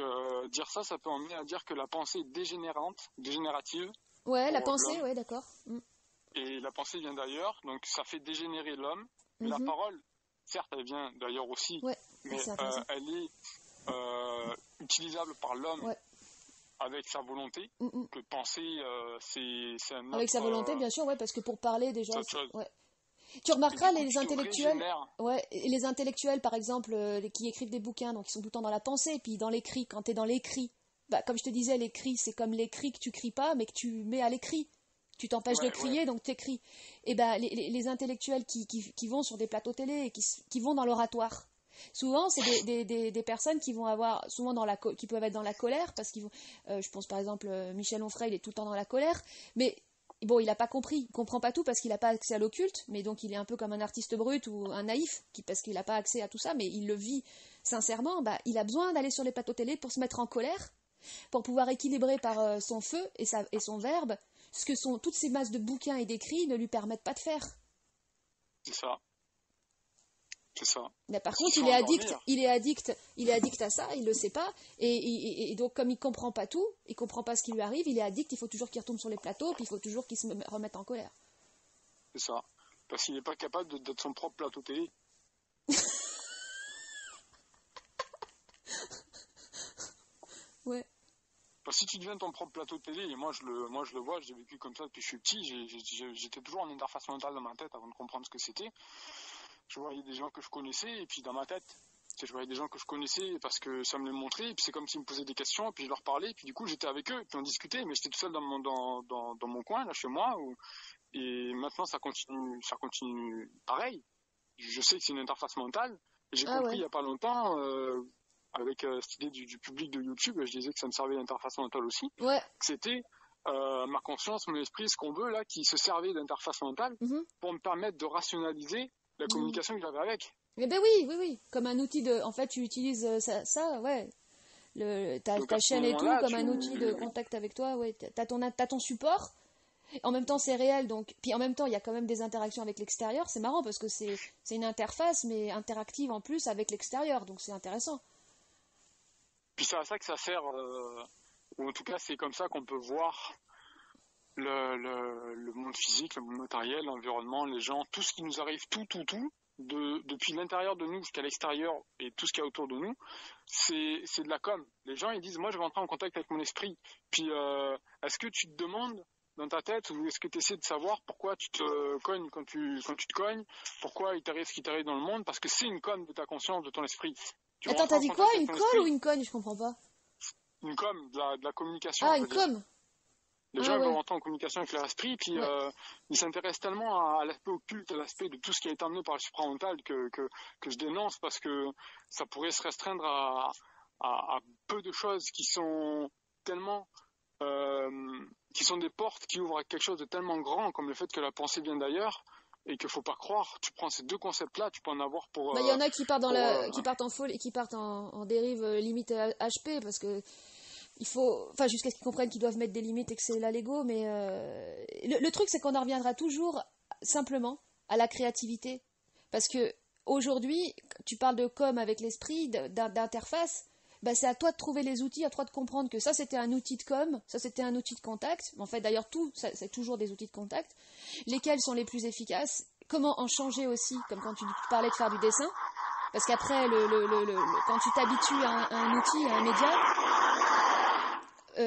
dire ça peut emmener à dire que la pensée est dégénérative. Ouais, la pensée, ouais, d'accord. Et la pensée vient d'ailleurs, donc ça fait dégénérer l'homme. Mais la parole, certes, elle vient d'ailleurs aussi, mais elle est utilisable par l'homme avec sa volonté. Que penser, c'est un autre... Avec sa volonté, bien sûr, parce que pour parler déjà... Tu remarqueras les intellectuels, par exemple, qui écrivent des bouquins, donc ils sont tout le temps dans la pensée, et puis dans l'écrit, quand tu es dans l'écrit, comme je te disais, l'écrit, c'est comme l'écrit que tu cries pas, mais que tu mets à l'écrit. Tu t'empêches de crier, donc tu écris. Et les intellectuels qui vont sur des plateaux télé et qui vont dans l'oratoire, souvent c'est des personnes qui vont avoir souvent qui peuvent être dans la colère parce qu'ils vont je pense par exemple Michel Onfray, il est tout le temps dans la colère, mais bon, il n'a pas compris, il comprend pas tout parce qu'il n'a pas accès à l'occulte, mais donc il est un peu comme un artiste brut ou un naïf parce qu'il n'a pas accès à tout ça, mais il le vit sincèrement. Il a besoin d'aller sur les plateaux télé pour se mettre en colère, pour pouvoir équilibrer par son feu et son verbe ce que toutes ces masses de bouquins et d'écrits ne lui permettent pas de faire. C'est ça. Mais par contre, il est addict à ça, il le sait pas, et donc comme il comprend pas tout, il comprend pas ce qui lui arrive, il est addict, il faut toujours qu'il retourne sur les plateaux, puis il faut toujours qu'il se remette en colère. C'est ça. Parce qu'il n'est pas capable d'être son propre plateau télé. Ouais. Parce que si tu deviens ton propre plateau télé, et moi je le vois, j'ai vécu comme ça depuis que je suis petit, j'étais toujours en interface mentale dans ma tête avant de comprendre ce que c'était. Je voyais des gens que je connaissais, et puis dans ma tête, Je voyais des gens que je connaissais parce que ça me les montrait, et puis c'est comme s'ils me posaient des questions, et puis je leur parlais, et puis du coup j'étais avec eux, et puis on discutait, mais j'étais tout seul dans mon coin, là, chez moi, et maintenant ça continue pareil. Je sais que c'est une interface mentale, et j'ai compris il y a pas longtemps, avec cette idée du public de YouTube, je disais que ça me servait d'interface mentale aussi, Ouais. que c'était ma conscience, mon esprit, ce qu'on veut, là, qui se servait d'interface mentale pour me permettre de rationaliser la communication que j'avais avec. Eh ben oui. Comme un outil de... En fait, tu utilises ça, ouais. Ta chaîne et tout comme un outil de contact avec toi, ouais. T'as ton support. En même temps, c'est réel, donc... Puis en même temps, il y a quand même des interactions avec l'extérieur. C'est marrant parce que c'est une interface, mais interactive en plus avec l'extérieur, donc c'est intéressant. Puis c'est à ça que ça sert, ou en tout cas, c'est comme ça qu'on peut voir le monde physique, le monde matériel, l'environnement, les gens, tout ce qui nous arrive, tout, depuis l'intérieur de nous jusqu'à l'extérieur et tout ce qu'il y a autour de nous, c'est de la com. Les gens, ils disent, moi, je vais entrer en contact avec mon esprit. Puis, est-ce que tu te demandes dans ta tête, ou est-ce que tu essaies de savoir pourquoi tu te cognes quand tu te cognes, pourquoi il t'arrive ce qui t'arrive dans le monde, parce que c'est une com de ta conscience, de ton esprit. Attends, t'as dit quoi? Une colle ou une cogne? Je comprends pas. Une com, de la communication. Ah, une com. Les gens vont rentrer en communication avec leur esprit, puis ils s'intéressent tellement à l'aspect occulte, à l'aspect de tout ce qui a été amené par le supramental que je dénonce, parce que ça pourrait se restreindre à peu de choses qui sont tellement... qui sont des portes qui ouvrent à quelque chose de tellement grand, comme le fait que la pensée vient d'ailleurs, et qu'il faut pas croire. Tu prends ces deux concepts-là, tu peux en avoir pour... Il y en a qui partent qui partent en folie, qui partent en dérive limite HP, parce que il faut, enfin, jusqu'à ce qu'ils comprennent qu'ils doivent mettre des limites et que c'est là l'ego, mais le truc, c'est qu'on en reviendra toujours simplement à la créativité. Parce que aujourd'hui, tu parles de com avec l'esprit, d'interface, bah, c'est à toi de trouver les outils, à toi de comprendre que ça, c'était un outil de com, ça, c'était un outil de contact. En fait, d'ailleurs, tout, c'est toujours des outils de contact. Lesquels sont les plus efficaces? Comment en changer aussi, comme quand tu parlais de faire du dessin. Parce qu'après, quand tu t'habitues à un outil,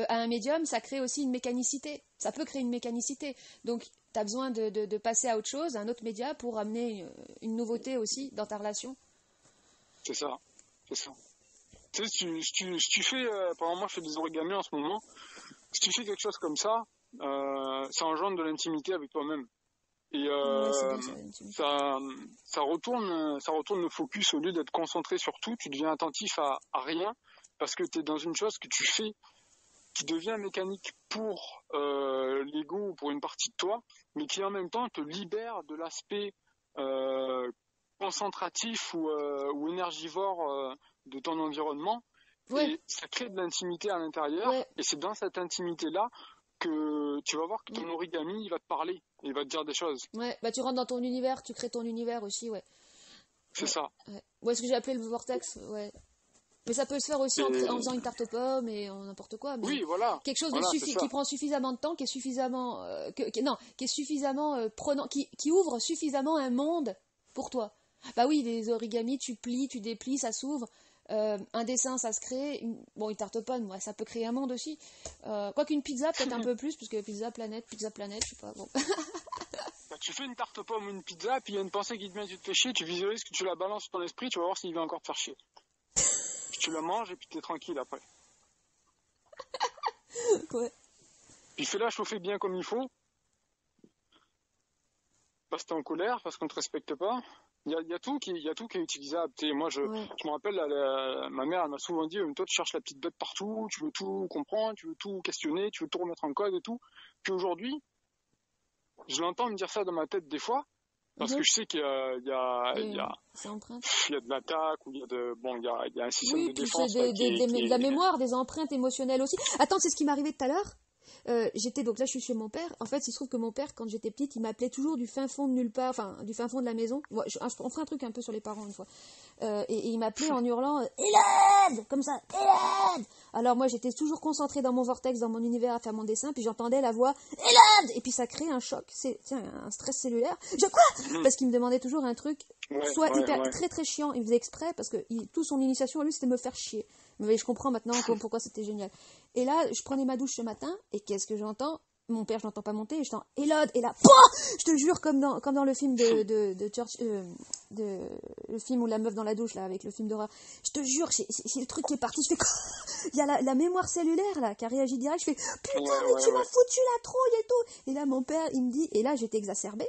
à un médium, ça crée aussi une mécanicité. Ça peut créer une mécanicité. Donc, tu as besoin de passer à autre chose, à un autre média, pour amener une nouveauté aussi dans ta relation. C'est ça. Tu sais, si tu fais, par exemple, moi je fais des origamis en ce moment, si tu fais quelque chose comme ça engendre de l'intimité avec toi-même. Et ça retourne le focus. Au lieu d'être concentré sur tout, tu deviens attentif à rien, parce que tu es dans une chose que tu fais qui devient mécanique pour l'ego ou pour une partie de toi, mais qui en même temps te libère de l'aspect concentratif ou énergivore de ton environnement. Ouais. Et ça crée de l'intimité à l'intérieur, et c'est dans cette intimité-là que tu vas voir que ton origami, il va te parler, il va te dire des choses. Ouais, bah tu rentres dans ton univers, tu crées ton univers aussi, ouais. C'est ça. Ouais, ce que j'ai appelé le vortex, ouais. Mais ça peut se faire aussi en faisant une tarte aux pommes et en n'importe quoi. Mais oui, voilà. Quelque chose qui prend suffisamment de temps, qui est suffisamment, qui est suffisamment prenant, qui ouvre suffisamment un monde pour toi. Bah oui, les origamis, tu plies, tu déplies, ça s'ouvre. Un dessin, ça se crée. Une tarte aux pommes, ouais, ça peut créer un monde aussi. Quoique une pizza, peut-être un peu plus, parce que pizza planète, je sais pas. Bon. Bah, tu fais une tarte aux pommes ou une pizza, puis il y a une pensée qui te vient, tu te fais chier, tu visualises que tu la balances sur ton esprit, tu vas voir s'il va encore te faire chier. Puis tu la manges et puis t'es tranquille après. Ouais. Puis fais-la chauffer bien comme il faut. Parce que t'es en colère, parce qu'on te respecte pas. Il y a tout qui est utilisable. Moi, je me rappelle, ma mère, elle m'a souvent dit, toi, tu cherches la petite bête partout, tu veux tout comprendre, tu veux tout questionner, tu veux tout remettre en code et tout. Puis aujourd'hui, je l'entends me dire ça dans ma tête des fois, parce que je sais qu'il y a de l'attaque, ou il y a un système de défense. De la mémoire, des empreintes émotionnelles aussi. Attends, c'est ce qui m'est arrivé tout à l'heure. Donc là je suis chez mon père. En fait, il se trouve que mon père, quand j'étais petite, il m'appelait toujours du fin fond de nulle part, enfin du fin fond de la maison. On fera un truc un peu sur les parents une fois. Et il m'appelait en hurlant Hélène, comme ça, Hélène. Alors moi j'étais toujours concentrée dans mon vortex, dans mon univers à faire mon dessin, puis j'entendais la voix Hélène, et puis ça crée un choc, un stress cellulaire. Quoi? Parce qu'il me demandait toujours un truc, très très chiant. Il faisait exprès parce que toute son initiation à lui c'était me faire chier. Mais je comprends maintenant pourquoi c'était génial. Et là, je prenais ma douche ce matin, et qu'est-ce que j'entends? mon père, je l'entends pas monter, et je t'entends Elod, et là, pouah, je te jure, comme dans le film de Church, le film où la meuf dans la douche, là, avec le film d'horreur, je te jure, c'est le truc qui est parti, je fais quoi? Il y a la mémoire cellulaire, là, qui a réagi direct, je fais, putain, mais tu m'as foutu la trouille et tout. Et là, mon père, il me dit, et là, j'étais exacerbée.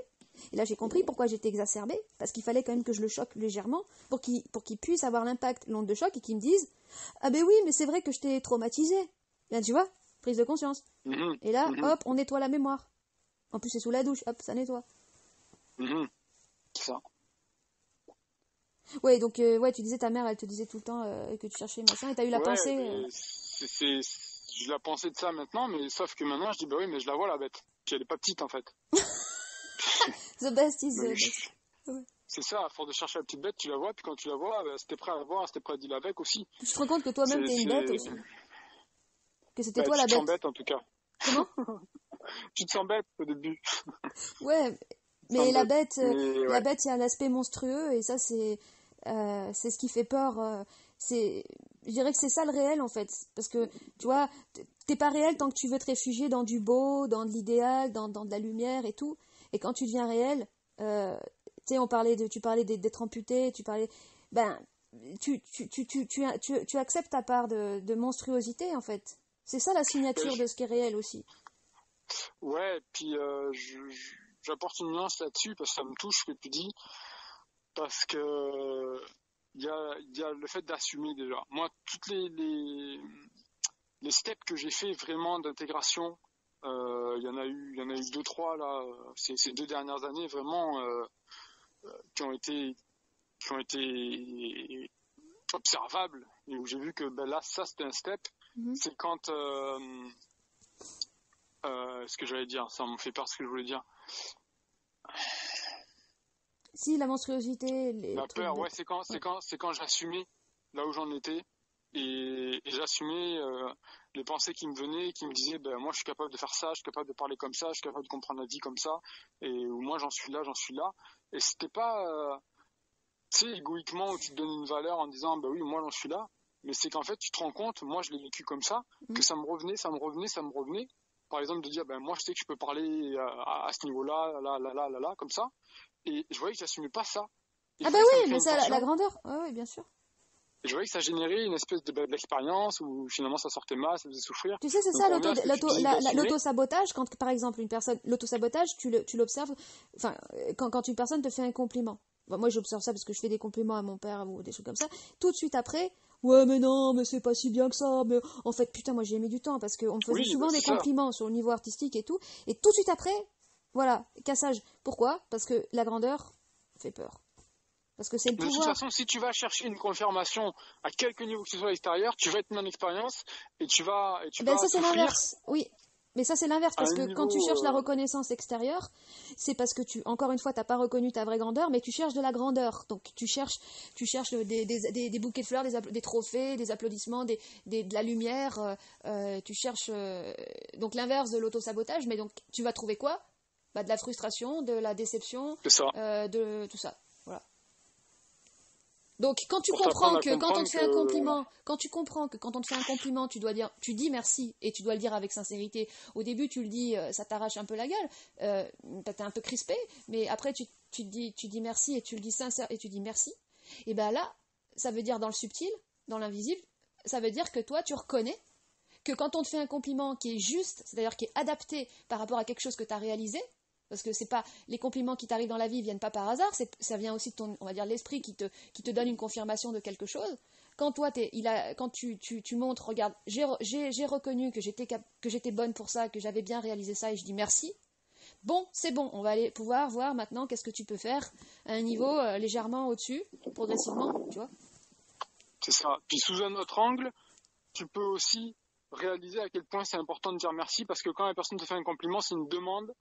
Et là, j'ai compris pourquoi j'étais exacerbée, parce qu'il fallait quand même que je le choque légèrement, pour qu'il puisse avoir l'impact, l'onde de choc, et qu'il me dise, ah ben oui, mais c'est vrai que je t'ai traumatisé. Là, tu vois, prise de conscience. Et là, hop, on nettoie la mémoire. En plus, c'est sous la douche, hop, ça nettoie. C'est ça. Ouais, donc, ouais, tu disais, ta mère, elle te disait tout le temps que tu cherchais machin, et t'as eu la pensée... J'ai la pensée de ça maintenant, mais sauf que maintenant, je dis, bah oui, mais je la vois, la bête. Puis elle est pas petite, en fait. The best is the best. Ouais. C'est ça, à force de chercher la petite bête, tu la vois, puis quand tu la vois, bah, c'était prêt à la voir, c'était prêt à dealer avec aussi. Tu te rends compte que toi-même, t'es une bête aussi. Que c'était toi la bête. Tu te sens bête, en tout cas. Comment? Tu te sens bête au début. Ouais, mais la bête, la bête, il y a un aspect monstrueux, et ça, c'est ce qui fait peur. Je dirais que c'est ça le réel, en fait. Parce que, tu vois, t'es pas réel tant que tu veux te réfugier dans du beau, dans de l'idéal, dans de la lumière et tout. Et quand tu deviens réel, tu sais, tu parlais d'être amputé, tu parlais, ben, tu acceptes ta part de monstruosité, en fait. C'est ça la signature de ce qui est réel aussi. Ouais, puis j'apporte une nuance là-dessus parce que ça me touche ce que tu dis, parce que il y a le fait d'assumer déjà. Moi, toutes les steps que j'ai fait vraiment d'intégration, il y en a eu 2-3 là ces 2 dernières années vraiment qui ont été observables et où j'ai vu que ben là ça c'était un step. C'est quand ce que j'allais dire, ça me fait peur ce que je voulais dire. Si, la monstruosité, la peur, ouais, c'est quand j'assumais là où j'en étais et j'assumais les pensées qui me venaient, qui me disaient ben moi je suis capable de faire ça, je suis capable de parler comme ça, je suis capable de comprendre la vie comme ça, et où moi j'en suis là, et c'était pas tu sais égoïquement où tu te donnes une valeur en disant ben oui moi j'en suis là, mais c'est qu'en fait tu te rends compte, moi je l'ai vécu comme ça, que ça me revenait, par exemple de dire ben moi je sais que je peux parler à ce niveau-là, là, comme ça, et je voyais que j'assumais pas ça. Et ah bah oui, mais c'est la grandeur, ouais, bien sûr. Et je voyais que ça générait une espèce d'expérience où finalement ça sortait mal, ça faisait souffrir. Tu sais, c'est ça l'auto-sabotage. Quand par exemple une personne, l'auto-sabotage, tu l'observes. Enfin, quand une personne te fait un compliment. Bon, moi j'observe ça parce que je fais des compliments à mon père ou des choses comme ça. Tout de suite après, ouais mais non, mais c'est pas si bien que ça. Mais en fait, putain, moi j'ai mis du temps parce qu'on me faisait souvent des compliments sur le niveau artistique et tout. Et tout de suite après, voilà, cassage. Pourquoi? Parce que la grandeur fait peur. Parce que c'est le pouvoir. De toute façon, si tu vas chercher une confirmation à quelque niveau que ce soit à l'extérieur, tu vas être mis en expérience et tu vas ça c'est l'inverse. Oui. Mais ça c'est l'inverse parce que quand tu cherches la reconnaissance extérieure, c'est parce que encore une fois, t'as pas reconnu ta vraie grandeur, mais tu cherches de la grandeur. Donc tu cherches des bouquets de fleurs, des trophées, des applaudissements, de la lumière. Tu cherches donc l'inverse de l'auto-sabotage, mais donc tu vas trouver quoi? Bah, de la frustration, de la déception, de tout ça. Voilà. Donc quand tu comprends que quand on te fait un compliment, quand tu comprends que quand on te fait un compliment, tu dis merci et tu dois le dire avec sincérité. Au début, tu le dis, ça t'arrache un peu la gueule, t'es un peu crispé, mais après tu dis merci et tu le dis sincère et tu dis merci. Et ben là, ça veut dire dans le subtil, dans l'invisible, ça veut dire que toi tu reconnais que quand on te fait un compliment qui est juste, c'est-à-dire qui est adapté par rapport à quelque chose que tu as réalisé. Parce que c'est pas les compliments qui t'arrivent dans la vie viennent pas par hasard, ça vient aussi de ton, on va dire, l'esprit qui te donne une confirmation de quelque chose. Quand toi quand tu montres, regarde, j'ai reconnu que j'étais bonne pour ça, que j'avais bien réalisé ça et je dis merci. Bon, c'est bon, on va aller pouvoir voir maintenant qu'est-ce que tu peux faire à un niveau légèrement au-dessus, progressivement, tu vois. C'est ça. Puis sous un autre angle, tu peux aussi réaliser à quel point c'est important de dire merci parce que quand la personne te fait un compliment, c'est une demande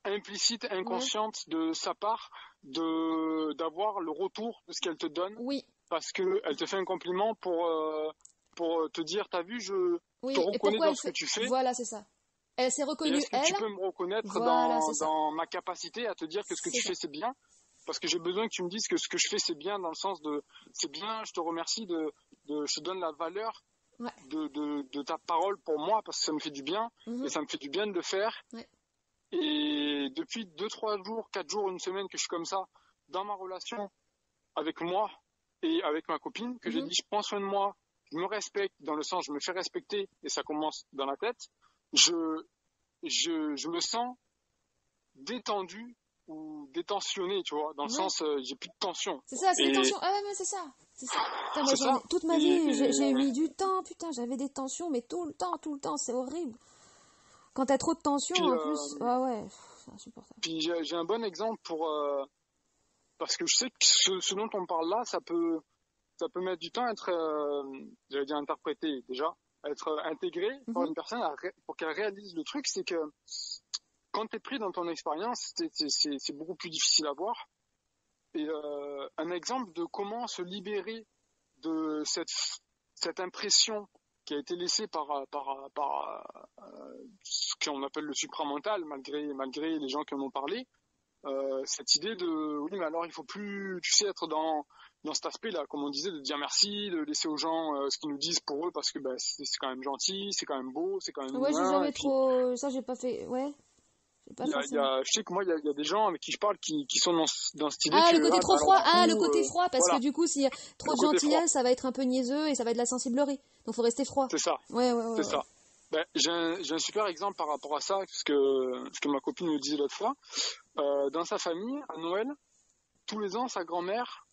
implicite, inconsciente de sa part d'avoir le retour de ce qu'elle te donne. Oui. Parce que elle te fait un compliment pour te dire t'as vu, je te reconnais dans ce que tu fais. Voilà, c'est ça. Elle s'est reconnue, tu peux me reconnaître dans ma capacité à te dire que ce que tu fais c'est bien, parce que j'ai besoin que tu me dises que ce que je fais c'est bien, dans le sens de c'est bien, je te remercie je te donne la valeur Ouais. de ta parole pour moi, parce que ça me fait du bien, et ça me fait du bien de le faire. Ouais. Et depuis 2-3 jours, 4 jours, une semaine que je suis comme ça, dans ma relation avec moi et avec ma copine, que j'ai dit je prends soin de moi, je me respecte, dans le sens je me fais respecter, et ça commence dans la tête, je me sens détendu ou détentionné, tu vois, dans le sens j'ai plus de tension. C'est ça, c'est Et des tensions. Ah ouais, ouais, c'est ça. C'est ça. Putain, moi, c'est ça. toute ma vie, j'ai Et mis du temps, putain, j'avais des tensions, mais tout le temps, c'est horrible. Quand t'as trop de tensions, puis, en plus, ah ouais, c'est insupportable. puis j'ai un bon exemple pour parce que je sais que ce dont on parle là, ça peut mettre du temps à être, j'allais dire interprété déjà, à être intégré par une personne pour qu'elle réalise le truc. C'est que quand tu es pris dans ton expérience, c'est beaucoup plus difficile à voir. Et un exemple de comment se libérer de cette impression qui a été laissée par ce qu'on appelle le supramental, malgré les gens qui en ont parlé, cette idée de oui, mais alors il faut plus, tu sais, être dans cet aspect-là, comme on disait, de dire merci, de laisser aux gens ce qu'ils nous disent pour eux, parce que c'est quand même gentil, c'est quand même beau, c'est quand même Ouais, j'ai humain. jamais trop, ça j'ai pas fait, ouais. Je sais que moi, il y a des gens avec qui je parle qui sont dans cette idée Ah, que... le côté trop froid, le côté froid, parce voilà. que du coup, s'il y a trop de gentillesse, ça va être un peu niaiseux et ça va être de la sensiblerie. Donc, faut rester froid. C'est ça. Ouais. C'est ça. Ben, j'ai un super exemple par rapport à ça, ce que ma copine me disait l'autre fois. Dans sa famille, à Noël, tous les ans, sa grand-mère,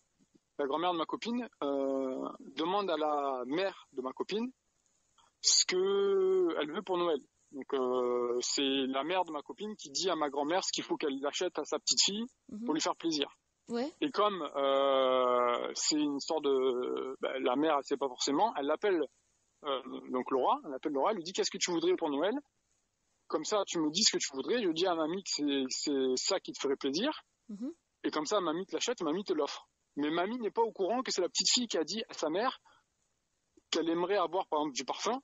la grand-mère de ma copine, demande à la mère de ma copine ce qu'elle veut pour Noël. Donc c'est la mère de ma copine qui dit à ma grand-mère ce qu'il faut qu'elle achète à sa petite fille pour lui faire plaisir. Ouais. Et comme c'est une sorte de... la mère, elle sait pas forcément, elle l'appelle donc Laura, elle lui dit qu'est-ce que tu voudrais pour Noël? Comme ça, tu me dis ce que tu voudrais, je dis à mamie que c'est ça qui te ferait plaisir. Et comme ça, mamie te l'achète, mamie te l'offre. Mais mamie n'est pas au courant que c'est la petite fille qui a dit à sa mère qu'elle aimerait avoir par exemple du parfum.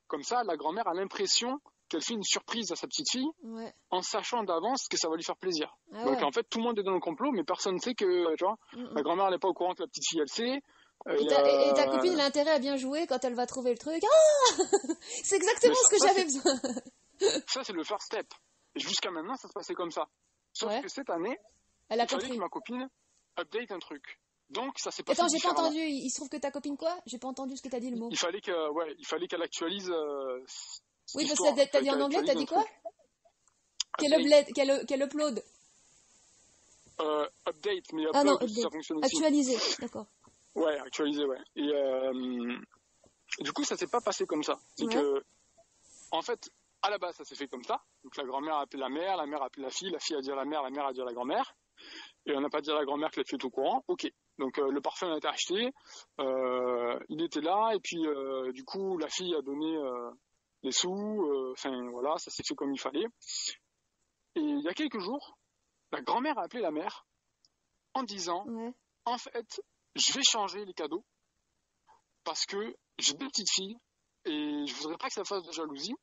Comme ça, la grand-mère a l'impression qu'elle fait une surprise à sa petite fille en sachant d'avance que ça va lui faire plaisir. Donc en fait, tout le monde est dans le complot, mais personne ne sait que, tu vois, la grand-mère n'est pas au courant que la petite fille, elle sait. Et ta copine, elle a intérêt à bien jouer quand elle va trouver le truc. Ah, c'est exactement ce que j'avais besoin. Ça, c'est le first step. Et jusqu'à maintenant, ça se passait comme ça. Sauf que cette année, il fallait que ma copine update un truc. Donc, ça s'est passé. Attends, j'ai pas entendu. Il se trouve que ta copine quoi? J'ai pas entendu ce que t'as dit le mot. Il fallait qu'elle actualise. Oui, parce que t'as dit en anglais, t'as dit quoi? Qu'elle upload. Update, mais upload, ça fonctionne aussi. Actualiser, d'accord. Ouais, actualiser, ouais. Et du coup, ça s'est pas passé comme ça. C'est que, en fait, à la base, ça s'est fait comme ça. Donc la grand-mère a appelé la mère a appelé la fille a dit à la mère a dit à la grand-mère. Et on n'a pas dit à la grand-mère que la fille est au courant. Ok. Donc le parfum a été acheté, il était là, et puis du coup la fille a donné les sous, voilà, ça s'est fait comme il fallait. Et il y a quelques jours, la grand-mère a appelé la mère en disant, en fait, je vais changer les cadeaux parce que j'ai 2 petites filles et je voudrais pas que ça fasse de jalousie,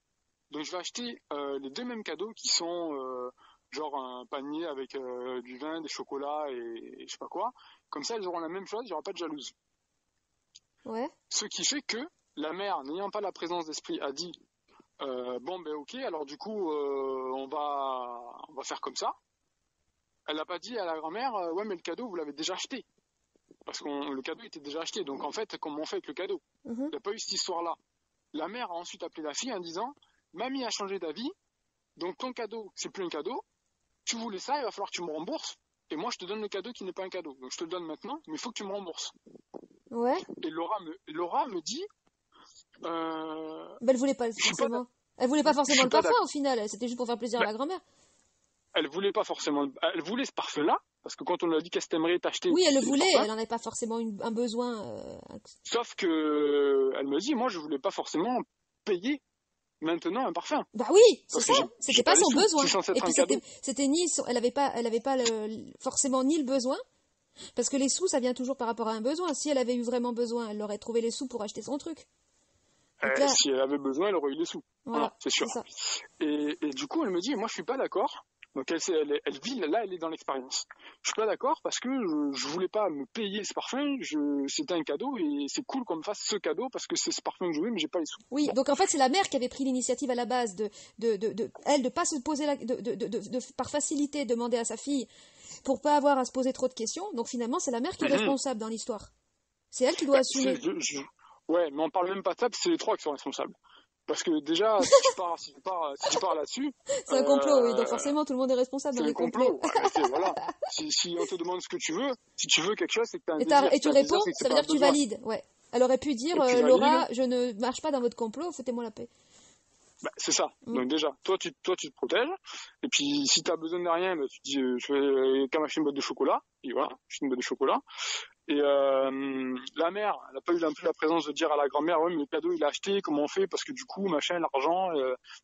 donc je vais acheter les 2 mêmes cadeaux qui sont genre un panier avec du vin, des chocolats et je sais pas quoi. Comme ça, elles auront la même chose, il n'y aura pas de jalousie. Ce qui fait que la mère, n'ayant pas la présence d'esprit, a dit bon ben ok, alors du coup on va faire comme ça. Elle n'a pas dit à la grand-mère ouais mais le cadeau vous l'avez déjà acheté. Parce que le cadeau était déjà acheté. Donc en fait, comment on fait avec le cadeau? Il n'y a pas eu cette histoire-là. La mère a ensuite appelé la fille en disant mamie a changé d'avis, donc ton cadeau, c'est plus un cadeau. Tu voulais ça, il va falloir que tu me rembourses. Et moi, je te donne le cadeau qui n'est pas un cadeau. Donc, je te le donne maintenant, mais il faut que tu me rembourses. Et Laura me dit... elle voulait pas forcément. Elle voulait pas forcément le parfum, au final. C'était juste pour faire plaisir à la grand-mère. Elle voulait pas forcément... Elle voulait ce parfum-là, parce que quand on lui a dit qu'est-ce que t'aimerais t'acheter... Oui, elle le voulait, elle n'en avait pas forcément un besoin. Sauf que elle me dit, moi, je voulais pas forcément payer maintenant un parfum. Bah oui, c'est ça. C'était pas son besoin. Et puis c'était ni elle avait pas forcément ni le besoin, parce que les sous ça vient toujours par rapport à un besoin. Si elle avait eu vraiment besoin, elle aurait trouvé les sous pour acheter son truc. Là, si elle avait besoin, elle aurait eu les sous. Voilà, c'est sûr. ça. Et du coup, elle me dit, moi je suis pas d'accord. Donc elle vit, là, elle est dans l'expérience. Je suis pas d'accord parce que je voulais pas me payer ce parfum, c'était un cadeau et c'est cool qu'on me fasse ce cadeau parce que c'est ce parfum que je veux, mais j'ai pas les sous. Oui, Bon. donc en fait, c'est la mère qui avait pris l'initiative à la base elle, de pas se poser par facilité demander à sa fille pour pas avoir à se poser trop de questions. Donc finalement, c'est la mère qui est responsable dans l'histoire. C'est elle qui doit assumer. Ouais, mais on parle même pas de ça, c'est les trois qui sont responsables. Parce que déjà, si tu pars là-dessus... C'est un complot, oui, donc forcément tout le monde est responsable dans les complots. Voilà. Si on te demande ce que tu veux, si tu veux quelque chose, c'est que tu as un désir. Et tu réponds, ça veut dire que tu valides, ouais. Elle aurait pu dire, Laura, je ne marche pas dans votre complot, foutez-moi la paix. Bah, c'est ça. Donc déjà, toi tu te protèges. Et puis si tu as besoin de rien, bah, tu te dis, je vais quand même acheter une boîte de chocolat. Et voilà, acheter une boîte de chocolat. Et la mère, elle n'a pas eu la présence de dire à la grand-mère, ouais, mais le cadeau il a acheté, comment on fait? Parce que du coup, machin, l'argent,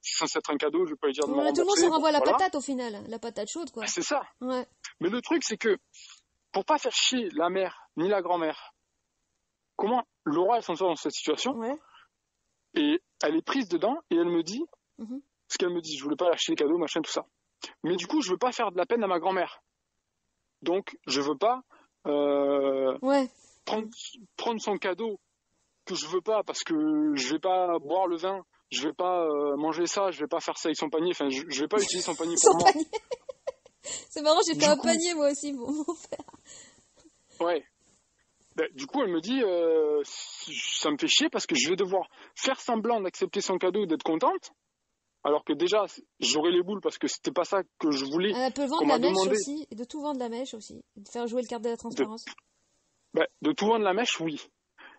c'est censé être un cadeau, je vais pas lui dire de me rembourser. Tout le monde se renvoie la patate au final, la patate chaude, quoi. Bah, c'est ça. Ouais. Mais le truc, c'est que pour pas faire chier la mère ni la grand-mère, comment Laura elle s'en sort dans cette situation? Ouais. Et elle est prise dedans et elle me dit, ce qu'elle me dit, je voulais pas acheter les cadeaux, machin, tout ça. Mais du coup, je veux pas faire de la peine à ma grand-mère. Donc, je veux pas prendre son cadeau que je veux pas parce que je vais pas boire le vin, je vais pas manger ça, je vais pas faire ça avec son panier, enfin, je vais pas utiliser son panier pour moi. Panier. C'est marrant, j'ai fait un panier moi aussi pour mon frère. Ouais. Ben, du coup, elle me dit, ça me fait chier parce que je vais devoir faire semblant d'accepter son cadeau et d'être contente. Alors que déjà, j'aurais les boules parce que c'était pas ça que je voulais. Elle peut vendre la mèche aussi, et de tout vendre la mèche aussi, et de faire jouer le carte de la transparence. De tout vendre la mèche, oui.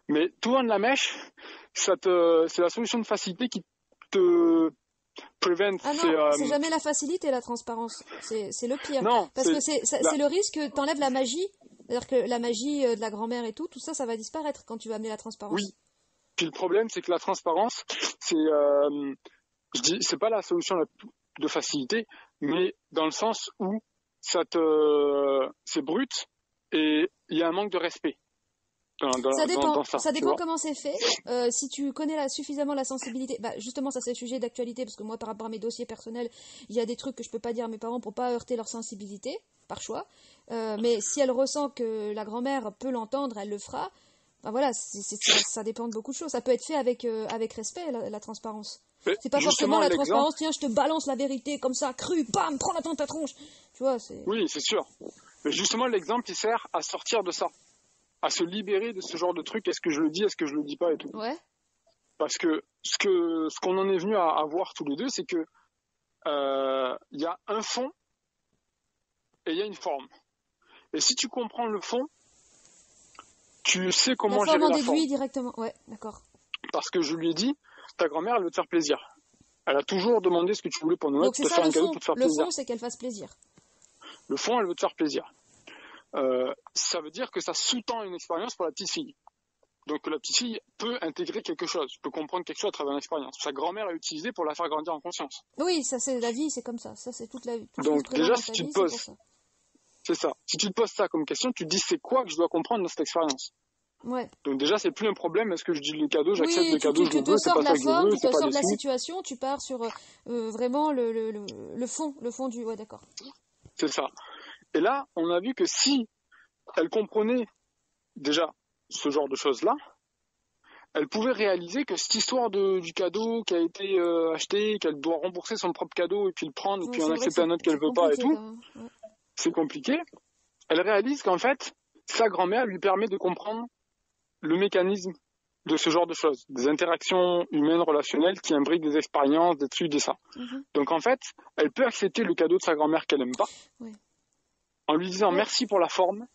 Mais tout vendre la mèche, c'est la solution de facilité qui te prevent. Ah non, c'est jamais la facilité, la transparence. C'est le pire. Non, parce que c'est le risque que t'enlèves la magie. C'est-à-dire que la magie de la grand-mère et tout ça, ça va disparaître quand tu vas amener la transparence. Oui. Puis le problème, c'est que la transparence, je dis, c'est pas la solution de facilité, mais dans le sens où c'est brut et il y a un manque de respect. Ça dépend comment c'est fait. Si tu connais suffisamment la sensibilité, justement, ça c'est le sujet d'actualité parce que moi, par rapport à mes dossiers personnels, il y a des trucs que je peux pas dire à mes parents pour pas heurter leur sensibilité, par choix. Mais si elle ressent que la grand-mère peut l'entendre, elle le fera. Voilà, ça dépend de beaucoup de choses. Ça peut être fait avec respect, la transparence. C'est pas forcément la transparence, tiens, je te balance la vérité comme ça, cru, bam, prends-la dans ta tronche. Tu vois, Oui, c'est sûr. Mais justement, l'exemple, il sert à sortir de ça, à se libérer de ce genre de truc. Est-ce que je le dis, est-ce que je le dis pas et tout. Ouais. Parce que ce qu'on en est venu à voir tous les deux, c'est que il y a un fond et il y a une forme. Et si tu comprends le fond, tu sais comment gérer la forme. La forme en déduit directement, ouais, d'accord. Parce que je lui ai dit, ta grand-mère, elle veut te faire plaisir. Elle a toujours demandé ce que tu voulais pour Noël, te faire un cadeau pour te faire plaisir. Le fond, c'est qu'elle fasse plaisir. Le fond, elle veut te faire plaisir. Ça veut dire que ça sous-tend une expérience pour la petite fille. Donc la petite fille peut intégrer quelque chose, peut comprendre quelque chose à travers l'expérience. Sa grand-mère a utilisé pour la faire grandir en conscience. Oui, ça c'est la vie, c'est comme ça. Ça c'est toute la vie. Donc déjà, si tu te poses, c'est ça. Si tu te poses ça comme question, tu te dis c'est quoi que je dois comprendre dans cette expérience. Ouais. Donc déjà, c'est plus un problème. Est-ce que je dis les cadeaux, j'accepte les cadeaux, je veux, c'est pas ça que je veux, tu te sors de la situation, tu pars sur vraiment le fond du... Ouais, d'accord. C'est ça. Et là, on a vu que si elle comprenait déjà ce genre de choses-là, elle pouvait réaliser que cette histoire du cadeau qui a été acheté, qu'elle doit rembourser son propre cadeau et puis le prendre et puis en accepter un autre qu'elle veut pas et tout, c'est compliqué. Elle réalise qu'en fait, sa grand-mère lui permet de comprendre le mécanisme de ce genre de choses, des interactions humaines relationnelles qui imbriquent des expériences, des trucs, des ça. Donc en fait, elle peut accepter le cadeau de sa grand-mère qu'elle aime pas, en lui disant merci pour la forme,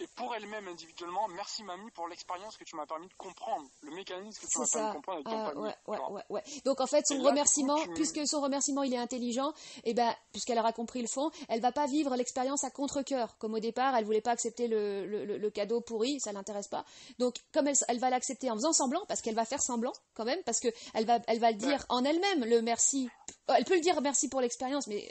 et pour elle-même individuellement, merci mamie pour l'expérience que tu m'as permis de comprendre, le mécanisme que tu m'as permis de comprendre avec ton panier. Ouais. Donc en fait, son remerciement, puisque son remerciement il est intelligent, et puisqu'elle aura compris le fond, elle va pas vivre l'expérience à contre-cœur, comme au départ, elle voulait pas accepter le cadeau pourri, ça l'intéresse pas. Donc comme elle va l'accepter en faisant semblant, parce qu'elle va faire semblant quand même, parce que elle va le dire en elle-même le merci. Elle peut le dire merci pour l'expérience, mais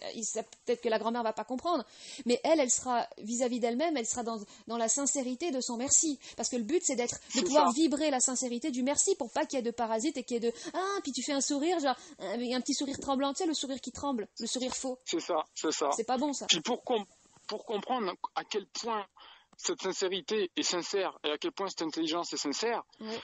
peut-être que la grand-mère va pas comprendre. Mais elle sera vis-à-vis d'elle-même, elle sera dans la sincérité de son merci. Parce que le but, c'est de C'est pouvoir ça. vibrer la sincérité du merci pour pas qu'il y ait de parasites et qu'il y ait de ah, puis tu fais un sourire, genre un petit sourire tremblant, tu sais, le sourire qui tremble, le sourire faux. C'est ça, c'est ça. C'est pas bon ça. Puis pour comprendre à quel point cette sincérité est sincère et à quel point cette intelligence est sincère, Ouais.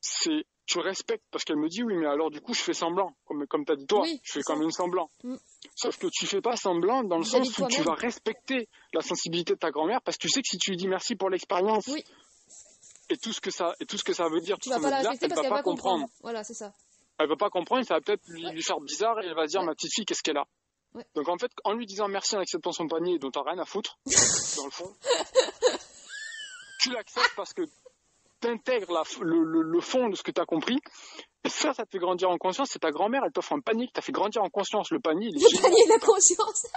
c'est tu respectes parce qu'elle me dit oui mais alors du coup je fais semblant comme t'as dit toi, Oui, je fais c'est comme ça. une semblant. Mm. Sauf que tu fais pas semblant dans le Vis-à-vis sens de où tu toi-même. vas respecter la sensibilité de ta grand-mère parce que tu sais que si tu lui dis merci pour l'expérience Oui, et tout ce que ça veut dire, tu tout vas son pas la au-delà, respecter elle parce va qu'elle pas va comprendre. comprendre. Voilà, c'est ça. Elle va pas comprendre, ça va peut-être Ouais. lui faire bizarre et elle va se dire Ouais. ma petite fille qu'est-ce qu'elle a. Ouais. Donc en fait en lui disant merci en acceptant son panier dont t'as rien à foutre dans le fond, tu l'acceptes parce que t'intègres le fond de ce que t'as compris. Et ça te fait grandir en conscience. C'est ta grand-mère, elle t'offre un panier qui t'a fait grandir en conscience. Le panier, il est Le génial. panier de la conscience.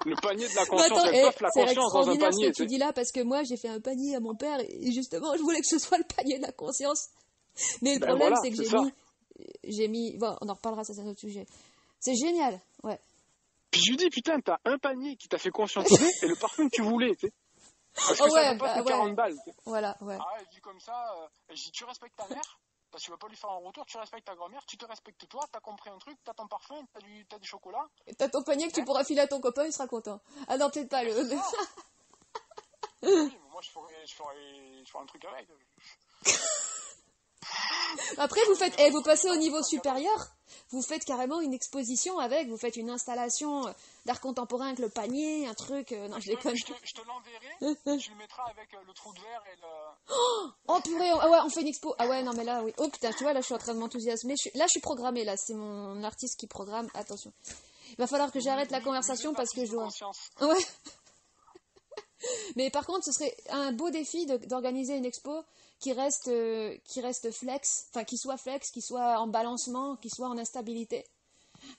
Le panier de la Mais conscience, attends, elle t'offre la c'est conscience dans un extraordinaire ce panier. que tu dis là parce que moi j'ai fait un panier à mon père et justement je voulais que ce soit le panier de la conscience. Mais le Ben problème voilà, c'est que c'est ça. j'ai mis, bon, on en reparlera, ça c'est un autre sujet. C'est génial, ouais. Puis je lui dis, putain, t'as un panier qui t'a fait conscientiser et le parfum que tu voulais, tu sais. Parce que Oh ça ouais, vaut pas bah que 40 ouais, balles. Tu sais. voilà, ouais. Ah, elle dit comme ça, je dis, tu respectes ta mère, parce que tu vas pas lui faire un retour, tu respectes ta grand-mère, tu te respectes toi, t'as compris un truc, t'as ton parfum, t'as du chocolat. T'as ton panier que tu pourras filer à ton copain, il sera content. Ah non, peut-être pas le. C'est ça. Oui, mais moi je ferais un truc avec. Après, vous passez au niveau supérieur, vous faites carrément une exposition avec, vous faites une installation d'art contemporain avec le panier, un truc. Non, je déconne. Je te l'enverrai, tu le mettras avec le trou de verre et le. Oh purée, ah ouais, on fait une expo. Ah ouais, non, mais là, oui. Oh putain, tu vois, là, je suis en train de m'enthousiasmer. Là, je suis programmée, là, c'est mon artiste qui programme. Attention. Il va falloir que j'arrête la conversation parce que je dois. Ouais. Mais par contre, ce serait un beau défi d'organiser une expo qui reste flex, enfin qui soit flex, qui soit en balancement, qui soit en instabilité.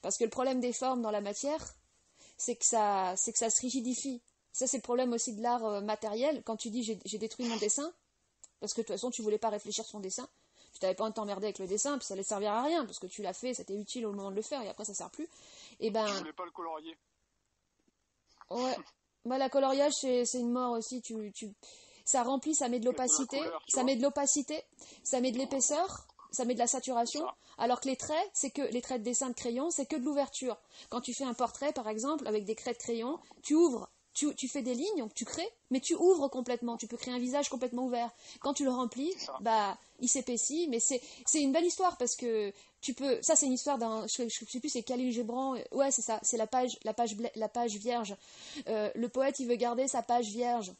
Parce que le problème des formes dans la matière, c'est que ça se rigidifie. Ça, c'est le problème aussi de l'art matériel. Quand tu dis j'ai détruit mon dessin, parce que de toute façon, tu voulais pas réfléchir sur ton dessin, tu t'avais pas envie de t'emmerder avec le dessin, puis ça allait servir à rien, parce que tu l'as fait, c'était utile au moment de le faire, et après ça sert plus. Et ben. Je voulais pas le colorier. Ouais. Bah, la coloriage, c'est une mort aussi. Ça remplit, ça met de l'opacité, ça met de l'opacité, ça met de l'épaisseur, ça met de la saturation. Alors que les traits, les traits de dessin de crayon, c'est que de l'ouverture. Quand tu fais un portrait, par exemple, avec des craies de crayon, tu ouvres. Tu fais des lignes, donc tu crées, mais tu ouvres complètement. Tu peux créer un visage complètement ouvert. Quand tu le remplis, bah, il s'épaissit, mais c'est une belle histoire parce que tu peux. Ça, c'est une histoire d'un. Je sais plus, c'est Khalil Gibran. Ouais, c'est ça. C'est la page vierge. Le poète, il veut garder sa page vierge.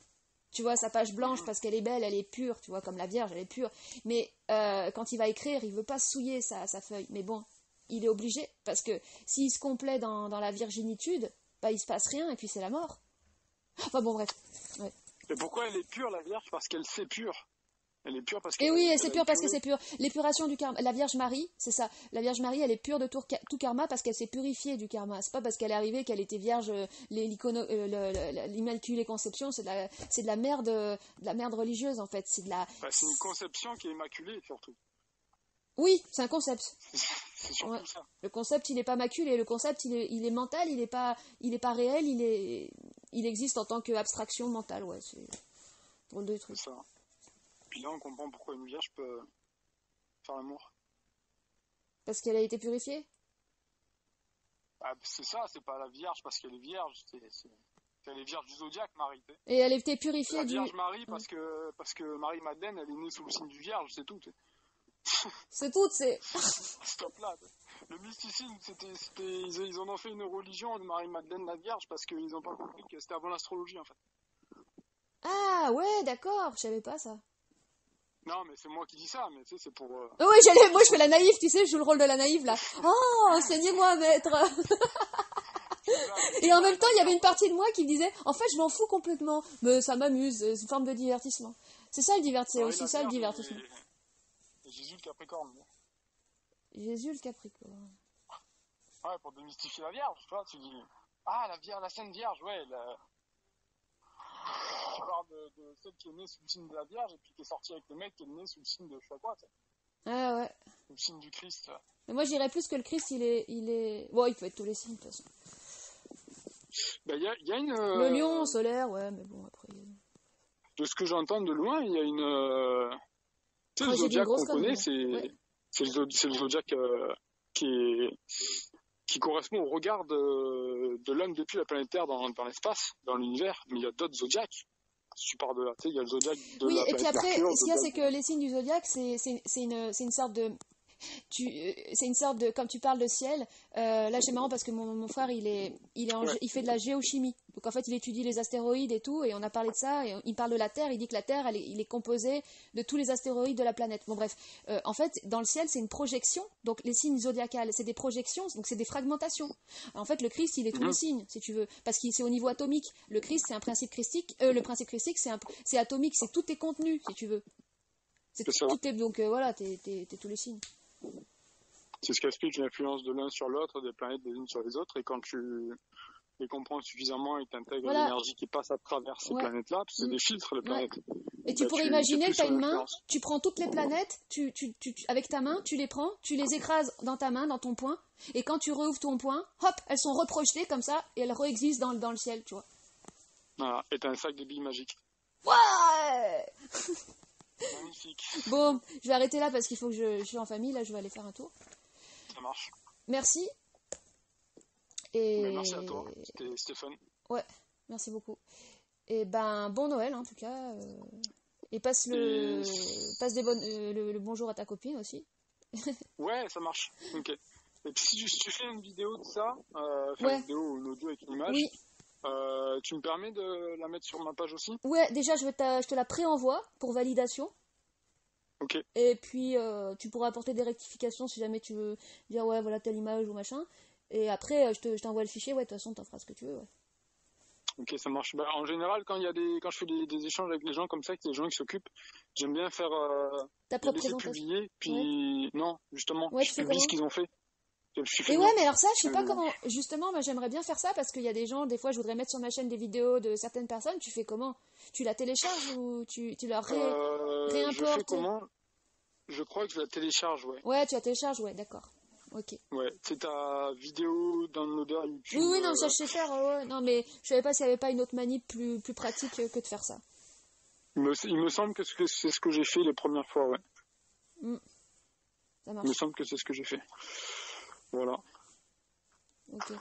Tu vois, sa page blanche parce qu'elle est belle, elle est pure. Tu vois, comme la Vierge, elle est pure. Mais quand il va écrire, il veut pas souiller sa feuille. Mais bon, il est obligé parce que s'il se complaît dans la virginitude, bah, il se passe rien et puis c'est la mort. Enfin bon, bref. Ouais. Et pourquoi elle est pure, la Vierge? Parce qu'elle s'épure. Elle est pure parce que. Et oui, c'est pure parce que c'est pure. L'épuration du karma. La Vierge Marie, c'est ça. La Vierge Marie, elle est pure de tout karma parce qu'elle s'est purifiée du karma. C'est pas parce qu'elle est arrivée qu'elle était vierge. L'Immaculée Conception, c'est de la merde religieuse en fait. C'est une conception qui est immaculée surtout. Oui, c'est un concept. C'est surtout ça. Le concept, il n'est pas maculé. Le concept, il est mental. Il n'est pas réel. Il existe en tant qu'abstraction mentale. Ouais, c'est drôle de truc. C'est ça. Puis là, on comprend pourquoi une vierge peut faire l'amour. Parce qu'elle a été purifiée? Ah, c'est ça, c'est pas la vierge parce qu'elle est vierge. C'est les vierges du zodiaque, Marie. Et elle a été purifiée la Vierge Marie parce que Marie-Madeleine, elle est née sous le signe du vierge, c'est tout. C'est tout, c'est. Stop là. Le mysticisme, ils en ont fait une religion de Marie-Madeleine la Vierge parce qu'ils n'ont pas compris que c'était avant l'astrologie en fait. Ah ouais, d'accord, je savais pas ça. Non, mais c'est moi qui dis ça, mais tu sais, c'est pour. Oui, moi je fais la naïve, tu sais, je joue le rôle de la naïve là. Oh, enseignez-moi, maître. Et en même temps, il y avait une partie de moi qui me disait, en fait, je m'en fous complètement, mais ça m'amuse, c'est une forme de divertissement. C'est ça le divertissement, c'est aussi ça le divertissement. Et Jésus le Capricorne. Jésus le Capricorne. Ouais, pour démystifier la Vierge, tu vois, tu dis, ah, la Sainte Vierge, ouais, tu parles de celle qui est née sous le signe de la Vierge et puis qui est sortie avec le mec qui est né sous le signe de je sais pas quoi, tu sais. Ah ouais. Le signe du Christ. Mais moi, j'irais plus que le Christ, il est. Bon, il peut être tous les signes, de toute façon. Ben, y a une. Le lion solaire, ouais, mais bon, après. de ce que j'entends de loin, il y a une... tu sais, le Ouais, j'ai dit une zodiaque grosse qu'on connaît, connerie. Ouais. c'est le zodiaque qui est qui correspond au regard de l'homme depuis la planète Terre dans l'espace, dans l'univers. Mais il y a d'autres zodiaques. Si tu pars de là, tu sais, il y a le zodiaque de Oui, la et puis planète après, Mercure, le ce qu'il y a, zodiaque c'est que les signes du zodiaque, c'est une sorte de c'est une sorte de, comme tu parles de ciel, là c'est marrant parce que mon frère Ouais. il fait de la géochimie. Donc en fait il étudie les astéroïdes et tout, et on a parlé de ça, et il parle de la Terre, il dit que la Terre il est composé de tous les astéroïdes de la planète. Bon bref, en fait dans le ciel c'est une projection, donc les signes zodiacales c'est des projections, donc c'est des fragmentations. En fait le Christ il est tous les Mhm. signes, si tu veux, parce qu'il c'est au niveau atomique. Le Christ c'est un principe christique, le principe christique c'est atomique, c'est tout est contenu, si tu veux. C'est ça. Tout est, donc voilà, t'es tous les signes. C'est ce qu'explique l'influence de l'un sur l'autre, des planètes les unes sur les autres. Et quand tu les comprends suffisamment et t'intègres Voilà. l'énergie qui passe à travers ces Ouais. planètes-là, parce que c'est des filtres, les Ouais. planètes. Et tu Bah, pourrais t'es imaginer plus que tu as sur une main, l'influence. tu prends toutes les planètes, avec ta main, tu les prends, tu les écrases dans ta main, dans ton poing, et quand tu rouvres ton poing, hop, elles sont reprojetées comme ça, et elles réexistent dans le ciel, tu vois. Voilà. Et t'as un sac de billes magiques. Ouais. Magnifique. Bon, je vais arrêter là parce qu'il faut que je suis en famille, là je vais aller faire un tour. Ça marche. Merci. Et... Mais merci à toi. C'était fun. Ouais, merci beaucoup. Et ben, bon Noël en tout cas. Et passe passe le bonjour à ta copine aussi. Ouais, ça marche. Ok. Et puis si tu fais une vidéo de ça, enfin Ouais. une vidéo ou une audio avec une image, Oui. tu me permets de la mettre sur ma page aussi? Ouais, déjà je te la préenvoie pour validation. Ok. Et puis tu pourras apporter des rectifications si jamais tu veux dire ouais voilà telle image ou machin. Et après je t'envoie le fichier, ouais de toute façon t'en feras ce que tu veux. Ouais. Ok, ça marche. Bah, en général, quand je fais des échanges avec les gens comme ça, avec les gens qui s'occupent, j'aime bien faire Ta les propre laisser présentation. publier. Puis non, justement, Ouais, je tu fais publie comment? ce qu'ils ont fait. Je Et fais ouais, bien. mais alors ça, je sais pas comment. Justement, moi j'aimerais bien faire ça parce qu'il y a des gens, des fois je voudrais mettre sur ma chaîne des vidéos de certaines personnes. Tu fais comment? Tu la télécharges ou tu leur Je fais réimportes? comment? Je crois que je la télécharge, ouais. Ouais, tu la télécharges, ouais, d'accord. Ok. Ouais, c'est ta vidéo downloader YouTube. Oui, oui, non, ça je sais faire, ouais. Non, mais je savais pas s'il y avait pas une autre manip plus pratique que de faire ça. Il me semble que c'est ce que j'ai fait les premières fois, ouais. Ça Il me marche. semble que c'est ce que j'ai fait. Voilà. Ok.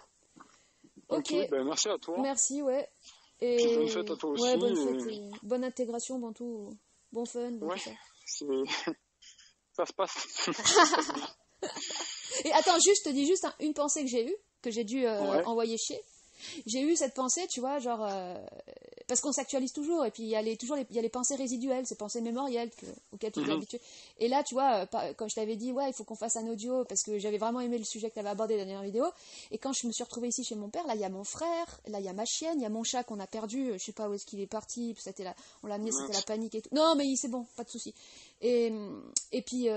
Ok, ben merci à toi. Merci, ouais. Puis Et bonne fête à toi aussi. ouais, bonne fête et bonne intégration, bon tout, bon fun, bon Ouais, tout ça. ça se passe. Et attends, juste, je te dis juste une pensée que j'ai eue, que j'ai dû Ouais. envoyer chier. J'ai eu cette pensée, tu vois, genre parce qu'on s'actualise toujours et puis il y a les pensées résiduelles, ces pensées mémorielles auxquelles tu t'es habitué. Et là, tu vois, quand je t'avais dit ouais, il faut qu'on fasse un audio parce que j'avais vraiment aimé le sujet que tu avais abordé dans la dernière vidéo. Et quand je me suis retrouvée ici chez mon père, là il y a mon frère, là il y a ma chienne, il y a mon chat qu'on a perdu, je sais pas où est-ce qu'il est parti, c'était là, on l'a amené, c'était la panique et tout. Non, mais c'est bon, pas de souci. Et puis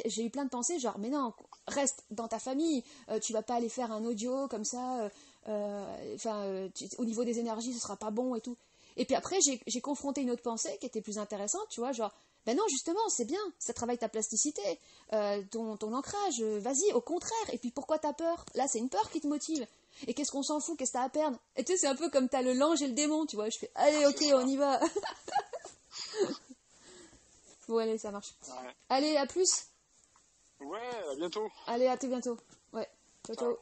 j'ai eu plein de pensées genre mais non, reste dans ta famille, tu vas pas aller faire un audio comme ça. Au niveau des énergies ce sera pas bon et tout. Et puis après j'ai confronté une autre pensée qui était plus intéressante, tu vois, genre ben non justement c'est bien, ça travaille ta plasticité, ton ancrage, vas-y au contraire. Et puis pourquoi t'as peur? Là c'est une peur qui te motive. Et qu'est-ce qu'on s'en fout, qu'est-ce que t'as à perdre? Et tu sais c'est un peu comme t'as le l'ange et le démon, tu vois, je fais allez ok on y va. Bon allez ça marche. Ouais. Allez à plus. Ouais, à bientôt. Allez à très bientôt. Ouais ciao ciao.